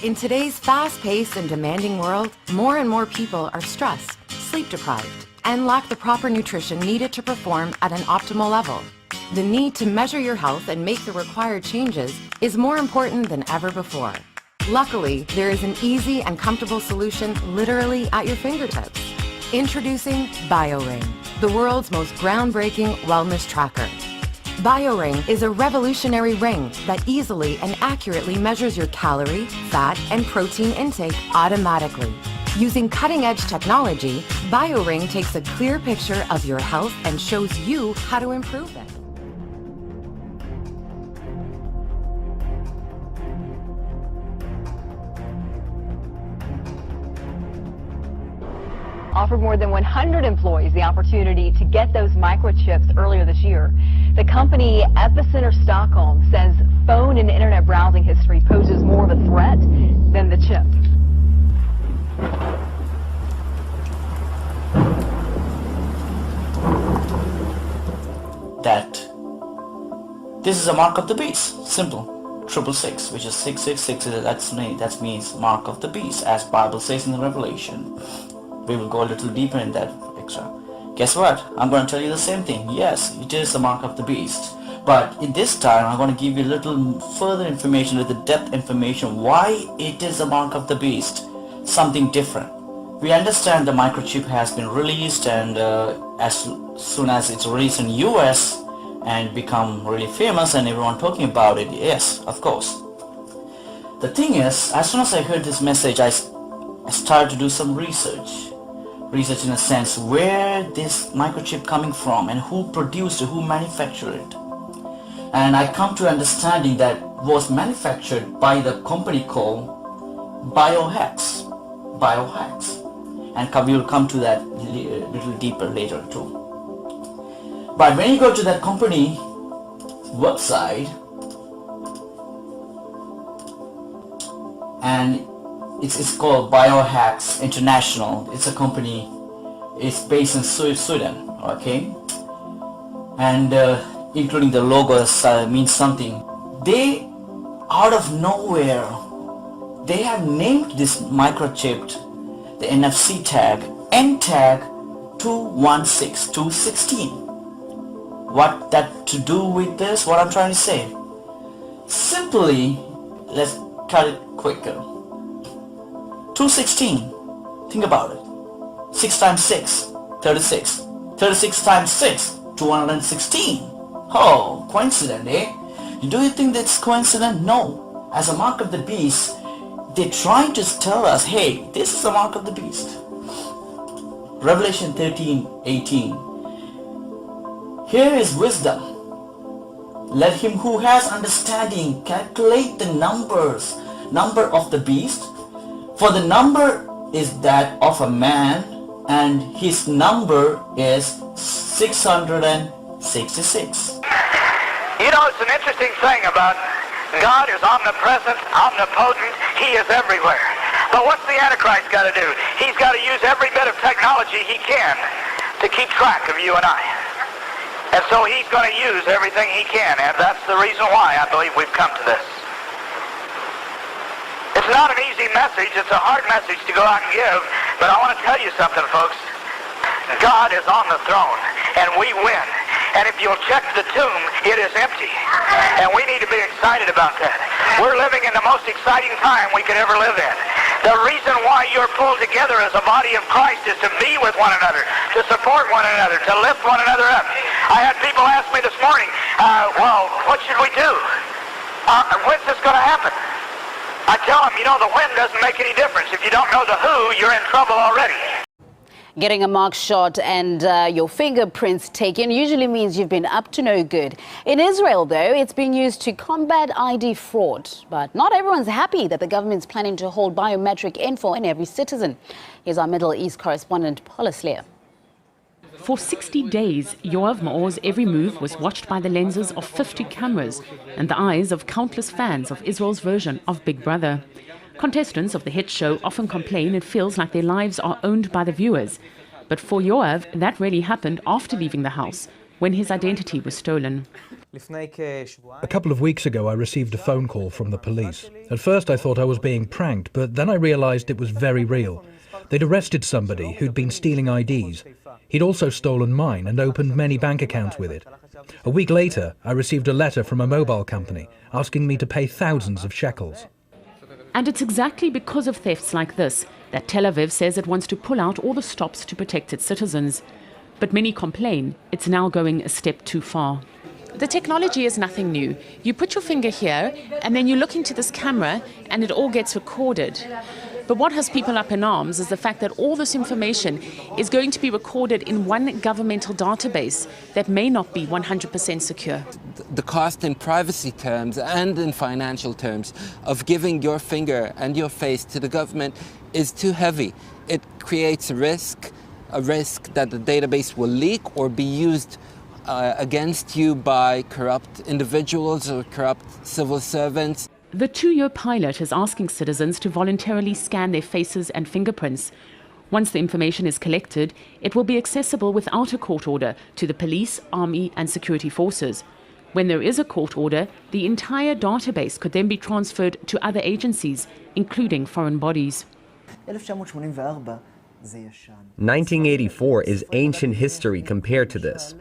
In today's fast-paced and demanding world, more and more people are stressed, sleep-deprived, and lack the proper nutrition needed to perform at an optimal level. The need to measure your health and make the required changes is more important than ever before. Luckily, there is an easy and comfortable solution literally at your fingertips. Introducing BioRing, the world's most groundbreaking wellness tracker. BioRing is a revolutionary ring that easily and accurately measures your calorie, fat, and protein intake automatically. Using cutting-edge technology, BioRing takes a clear picture of your health and shows you how to improve it. Offered more than 100 employees the opportunity to get those microchips earlier this year. The company Epicenter Stockholm says phone and internet browsing history poses more of a threat than the chip. That this is a mark of the beast. Simple. 666, which is 666, that means mark of the beast, as Bible says in the Revelation. We will go a little deeper in that extra. Guess what? I'm going to tell you the same thing. Yes, it is the mark of the beast. But in this time, I'm going to give you a little further information, with the depth information, why it is the mark of the beast. Something different. We understand the microchip has been released, and as soon as it's released in US and become really famous and everyone talking about it, yes, of course. The thing is, as soon as I heard this message, I started to do some research in a sense, where this microchip coming from and who produced it, who manufactured it. And I come to understanding that was manufactured by the company called Biohacks. And we will come to that a little deeper later too. But when you go to that company website, and it's called Biohacks International. It's a company. It's based in Sweden. Okay, and including the logo means something. They, out of nowhere, they have named this microchip the NFC tag N-tag 216216. What that to do with this? What I'm trying to say? Simply, let's cut it quicker. 216. Think about it. 6 times 6, 36. 36 times 6, 216. Oh, coincident, eh? Do you think that's coincident? No. As a mark of the beast, they're trying to tell us, hey, this is a mark of the beast. Revelation 13:18. Here is wisdom. Let him who has understanding calculate the number of the beast. For the number is that of a man, and his number is 666. You know, it's an interesting thing about God is omnipresent, omnipotent, He is everywhere. But what's the Antichrist got to do? He's got to use every bit of technology he can to keep track of you and I. And so he's going to use everything he can, and that's the reason why I believe we've come to this. It's not an easy message. It's a hard message to go out and give. But I want to tell you something, folks. God is on the throne, and we win. And if you'll check the tomb, it is empty. And we need to be excited about that. We're living in the most exciting time we could ever live in. The reason why you're pulled together as a body of Christ is to be with one another, to support one another, to lift one another up. I had people ask me this morning, well, what should we do? When's this going to happen? I tell them, you know, the when doesn't make any difference. If you don't know the who, you're in trouble already. Getting a mug shot and your fingerprints taken usually means you've been up to no good. In Israel, though, it's being used to combat ID fraud. But not everyone's happy that the government's planning to hold biometric info in every citizen. Here's our Middle East correspondent, Paula Sleer. For 60 days, Yoav Maor's every move was watched by the lenses of 50 cameras and the eyes of countless fans of Israel's version of Big Brother. Contestants of the hit show often complain it feels like their lives are owned by the viewers. But for Yoav, that really happened after leaving the house, when his identity was stolen. A couple of weeks ago, I received a phone call from the police. At first, I thought I was being pranked, but then I realized it was very real. They'd arrested somebody who'd been stealing IDs. He'd also stolen mine and opened many bank accounts with it. A week later, I received a letter from a mobile company asking me to pay thousands of shekels. And it's exactly because of thefts like this that Tel Aviv says it wants to pull out all the stops to protect its citizens. But many complain it's now going a step too far. The technology is nothing new. You put your finger here and then you look into this camera and it all gets recorded. But what has people up in arms is the fact that all this information is going to be recorded in one governmental database that may not be 100% secure. The cost in privacy terms and in financial terms of giving your finger and your face to the government is too heavy. It creates a risk that the database will leak or be used against you by corrupt individuals or corrupt civil servants. The 2-year pilot is asking citizens to voluntarily scan their faces and fingerprints. Once the information is collected, it will be accessible without a court order to the police, army and security forces. When there is a court order, the entire database could then be transferred to other agencies, including foreign bodies. 1984 is ancient history compared to this.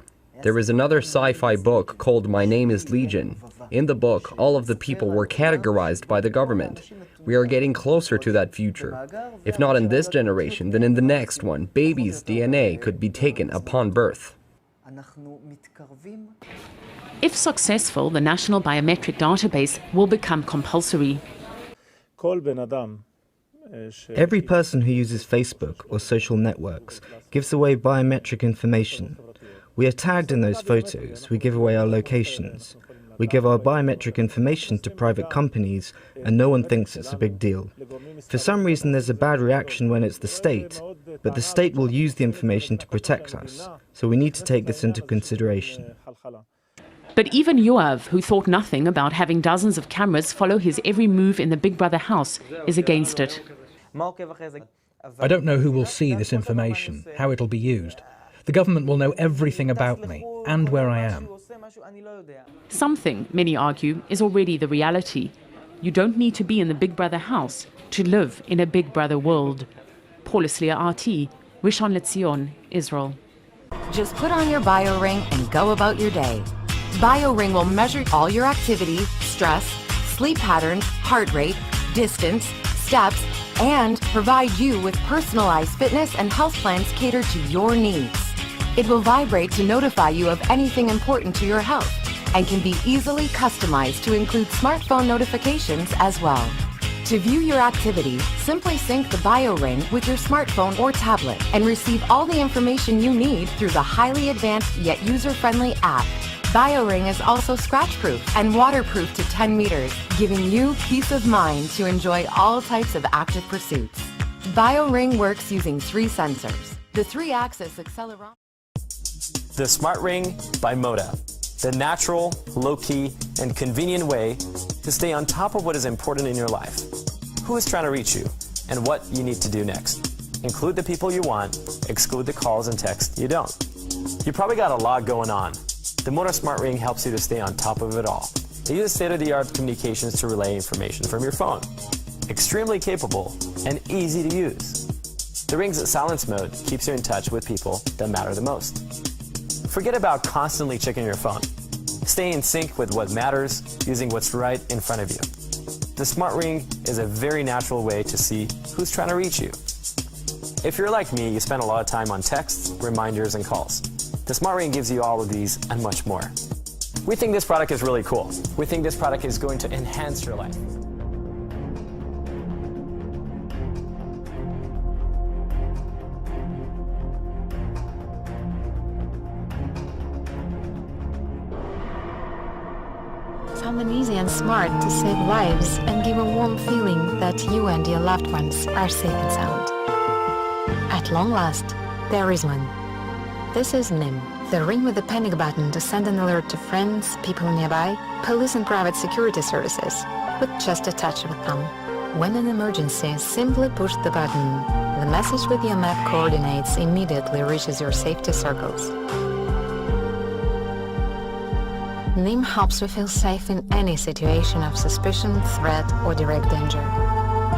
There is another sci-fi book called My Name is Legion. In the book, all of the people were categorized by the government. We are getting closer to that future. If not in this generation, then in the next one, baby's DNA could be taken upon birth. If successful, the National Biometric Database will become compulsory. Every person who uses Facebook or social networks gives away biometric information. We are tagged in those photos, we give away our locations. We give our biometric information to private companies and no one thinks it's a big deal. For some reason there's a bad reaction when it's the state, but the state will use the information to protect us, so we need to take this into consideration. But even Yoav, who thought nothing about having dozens of cameras follow his every move in the Big Brother house, is against it. I don't know who will see this information, how it'll be used. The government will know everything about me and where I am. Something, many argue, is already the reality. You don't need to be in the Big Brother house to live in a Big Brother world. Paula Sleer, RT, Rishon LeZion, Israel. Just put on your BioRing and go about your day. BioRing will measure all your activity, stress, sleep patterns, heart rate, distance, steps, and provide you with personalized fitness and health plans catered to your needs. It will vibrate to notify you of anything important to your health and can be easily customized to include smartphone notifications as well. To view your activity, simply sync the BioRing with your smartphone or tablet and receive all the information you need through the highly advanced yet user-friendly app. BioRing is also scratch-proof and waterproof to 10 meters, giving you peace of mind to enjoy all types of active pursuits. BioRing works using 3 sensors. The 3-axis accelerometer. The Smart Ring by Moda. The natural, low-key, and convenient way to stay on top of what is important in your life. Who is trying to reach you, and what you need to do next. Include the people you want, exclude the calls and texts you don't. You probably got a lot going on. The Moda Smart Ring helps you to stay on top of it all. They use state-of-the-art communications to relay information from your phone. Extremely capable and easy to use. The ring's silence mode keeps you in touch with people that matter the most. Forget about constantly checking your phone. Stay in sync with what matters using what's right in front of you. The smart ring is a very natural way to see who's trying to reach you. If you're like me, you spend a lot of time on texts, reminders, and calls. The smart ring gives you all of these and much more. We think this product is really cool. We think this product is going to enhance your life. Found them easy and smart to save lives and give a warm feeling that you and your loved ones are safe and sound. At long last, there is one. This is NIM, the ring with the panic button to send an alert to friends, people nearby, police and private security services, with just a touch of a thumb. When an emergency, simply push the button. The message with your map coordinates immediately reaches your safety circles. NIM helps you feel safe in any situation of suspicion, threat, or direct danger.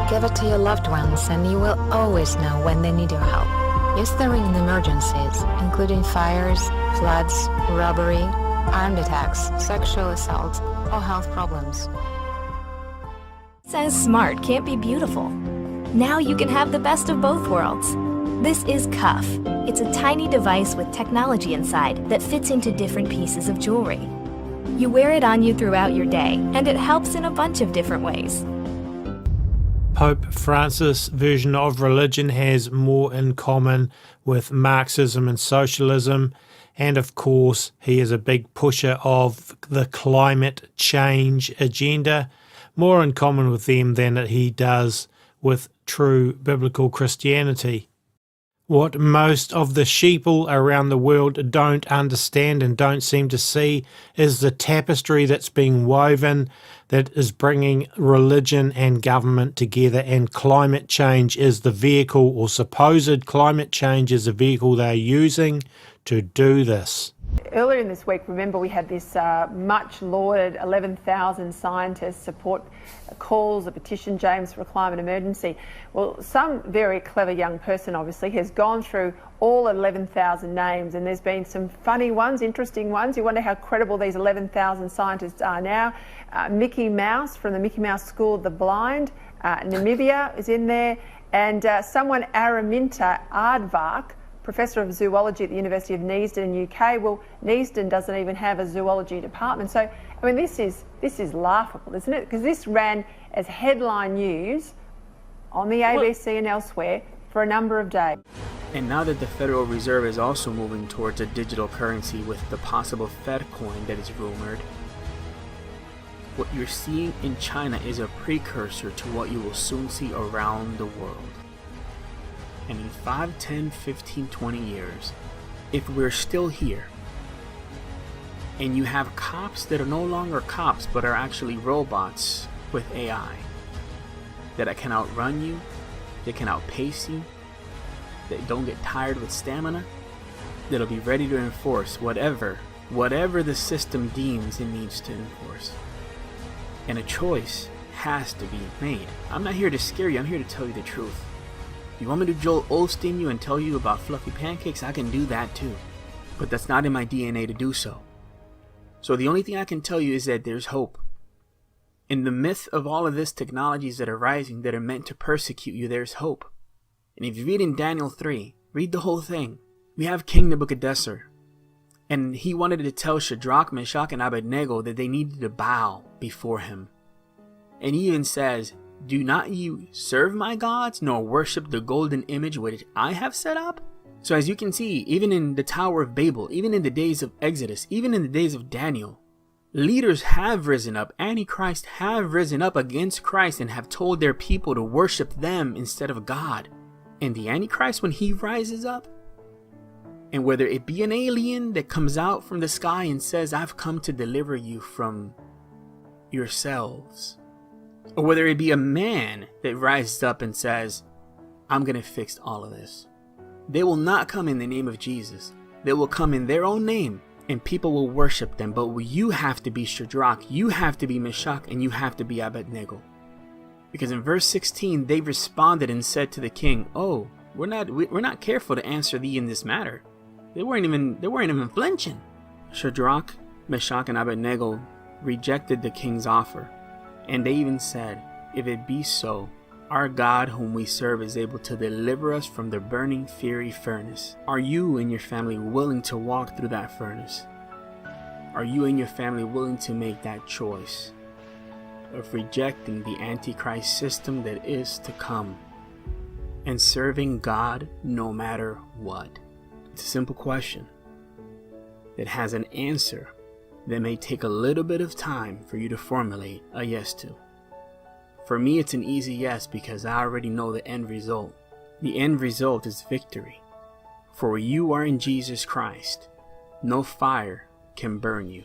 Give it to your loved ones and you will always know when they need your help. Use the ring in emergencies, including fires, floods, robbery, armed attacks, sexual assault, or health problems. Says smart can't be beautiful. Now you can have the best of both worlds. This is Cuff. It's a tiny device with technology inside that fits into different pieces of jewelry. You wear it on you throughout your day, and it helps in a bunch of different ways. Pope Francis' version of religion has more in common with Marxism and socialism, and of course he is a big pusher of the climate change agenda, more in common with them than he does with true biblical Christianity. What most of the sheeple around the world don't understand and don't seem to see is the tapestry that's being woven that is bringing religion and government together, and climate change is the vehicle, or supposed climate change is the vehicle they're using to do this. Earlier in this week, remember, we had this much lauded 11,000 scientists support calls, a petition, James, for a climate emergency. Well, some very clever young person obviously has gone through all 11,000 names, and there's been some funny ones, interesting ones. You wonder how credible these 11,000 scientists are now. Mickey Mouse from the Mickey Mouse School of the Blind, Namibia is in there, and someone Araminta Aardvark, Professor of Zoology at the University of Neasden in UK. Well, Neasden doesn't even have a zoology department. So, I mean, this is laughable, isn't it? Because this ran as headline news on the ABC and elsewhere for a number of days. And now that the Federal Reserve is also moving towards a digital currency with the possible Fed coin that is rumored, what you're seeing in China is a precursor to what you will soon see around the world. And in 5, 10, 15, 20 years, if we're still here, and you have cops that are no longer cops but are actually robots with AI, that can outrun you, that can outpace you, that don't get tired with stamina, that'll be ready to enforce whatever the system deems it needs to enforce. And a choice has to be made. I'm not here to scare you, I'm here to tell you the truth. You want me to Joel Osteen you and tell you about fluffy pancakes? I can do that too. But that's not in my DNA to do so. So the only thing I can tell you is that there's hope. In the myth of all of this technologies that are rising that are meant to persecute you, there's hope. And if you read in Daniel 3, read the whole thing. We have King Nebuchadnezzar. And he wanted to tell Shadrach, Meshach, and Abednego that they needed to bow before him. And he even says, "Do not you serve my gods, nor worship the golden image which I have set up?" So as you can see, even in the Tower of Babel, even in the days of Exodus, even in the days of Daniel, leaders have risen up, Antichrist have risen up against Christ and have told their people to worship them instead of God. And the Antichrist, when he rises up, and whether it be an alien that comes out from the sky and says, "I've come to deliver you from yourselves," or whether it be a man that rises up and says, "I'm going to fix all of this," they will not come in the name of Jesus. They will come in their own name, and people will worship them. But you have to be Shadrach, you have to be Meshach, and you have to be Abednego. Because in verse 16, they responded and said to the king, "Oh, we're not careful to answer thee in this matter. They weren't even flinching. Shadrach, Meshach, and Abednego rejected the king's offer, and they even said, "If it be so, our God whom we serve is able to deliver us from the burning fiery furnace." Are you and your family willing to walk through that furnace? Are you and your family willing to make that choice of rejecting the Antichrist system that is to come and serving God no matter what? It's a simple question that has an answer that may take a little bit of time for you to formulate a yes to. For me, it's an easy yes because I already know the end result. The end result is victory. For you are in Jesus Christ. No fire can burn you.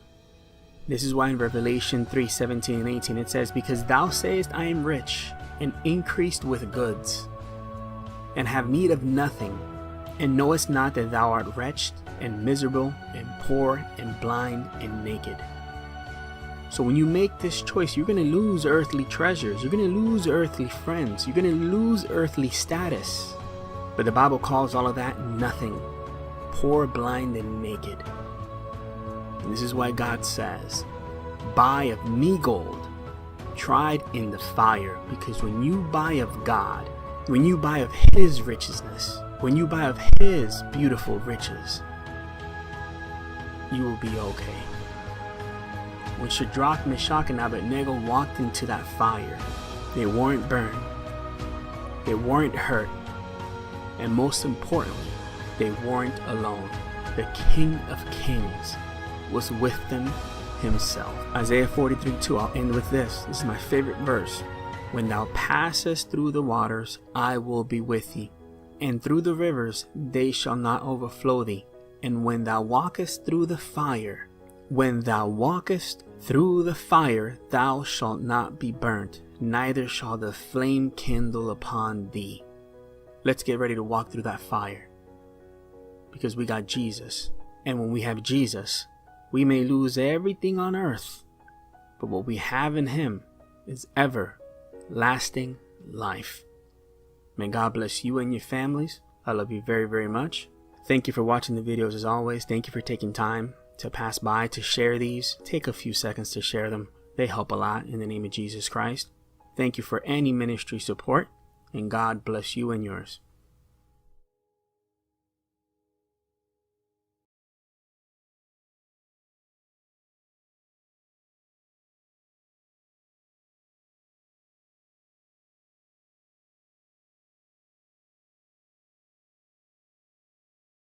This is why in Revelation 3:17 and 18 it says, "Because thou sayest, I am rich and increased with goods, and have need of nothing, and knowest not that thou art wretched and miserable and poor and blind and naked." So when you make this choice, you're going to lose earthly treasures. You're going to lose earthly friends. You're going to lose earthly status. But the Bible calls all of that nothing. Poor, blind, and naked. And this is why God says, "Buy of me gold, tried in the fire." Because when you buy of God, when you buy of His richness, when you buy of His beautiful riches, you will be okay. When Shadrach, Meshach, and Abednego walked into that fire, they weren't burned, they weren't hurt, and most importantly, they weren't alone. The King of Kings was with them himself. Isaiah 43:2, I'll end with this. This is my favorite verse. "When thou passest through the waters, I will be with thee, and through the rivers, they shall not overflow thee. And when thou walkest through the fire, thou shalt not be burnt, neither shall the flame kindle upon thee." Let's get ready to walk through that fire, because we got Jesus. And when we have Jesus, we may lose everything on earth, but what we have in Him is everlasting life. May God bless you and your families. I love you very, very much. Thank you for watching the videos as always. Thank you for taking time to pass by, to share these. Take a few seconds to share them. They help a lot in the name of Jesus Christ. Thank you for any ministry support, and God bless you and yours.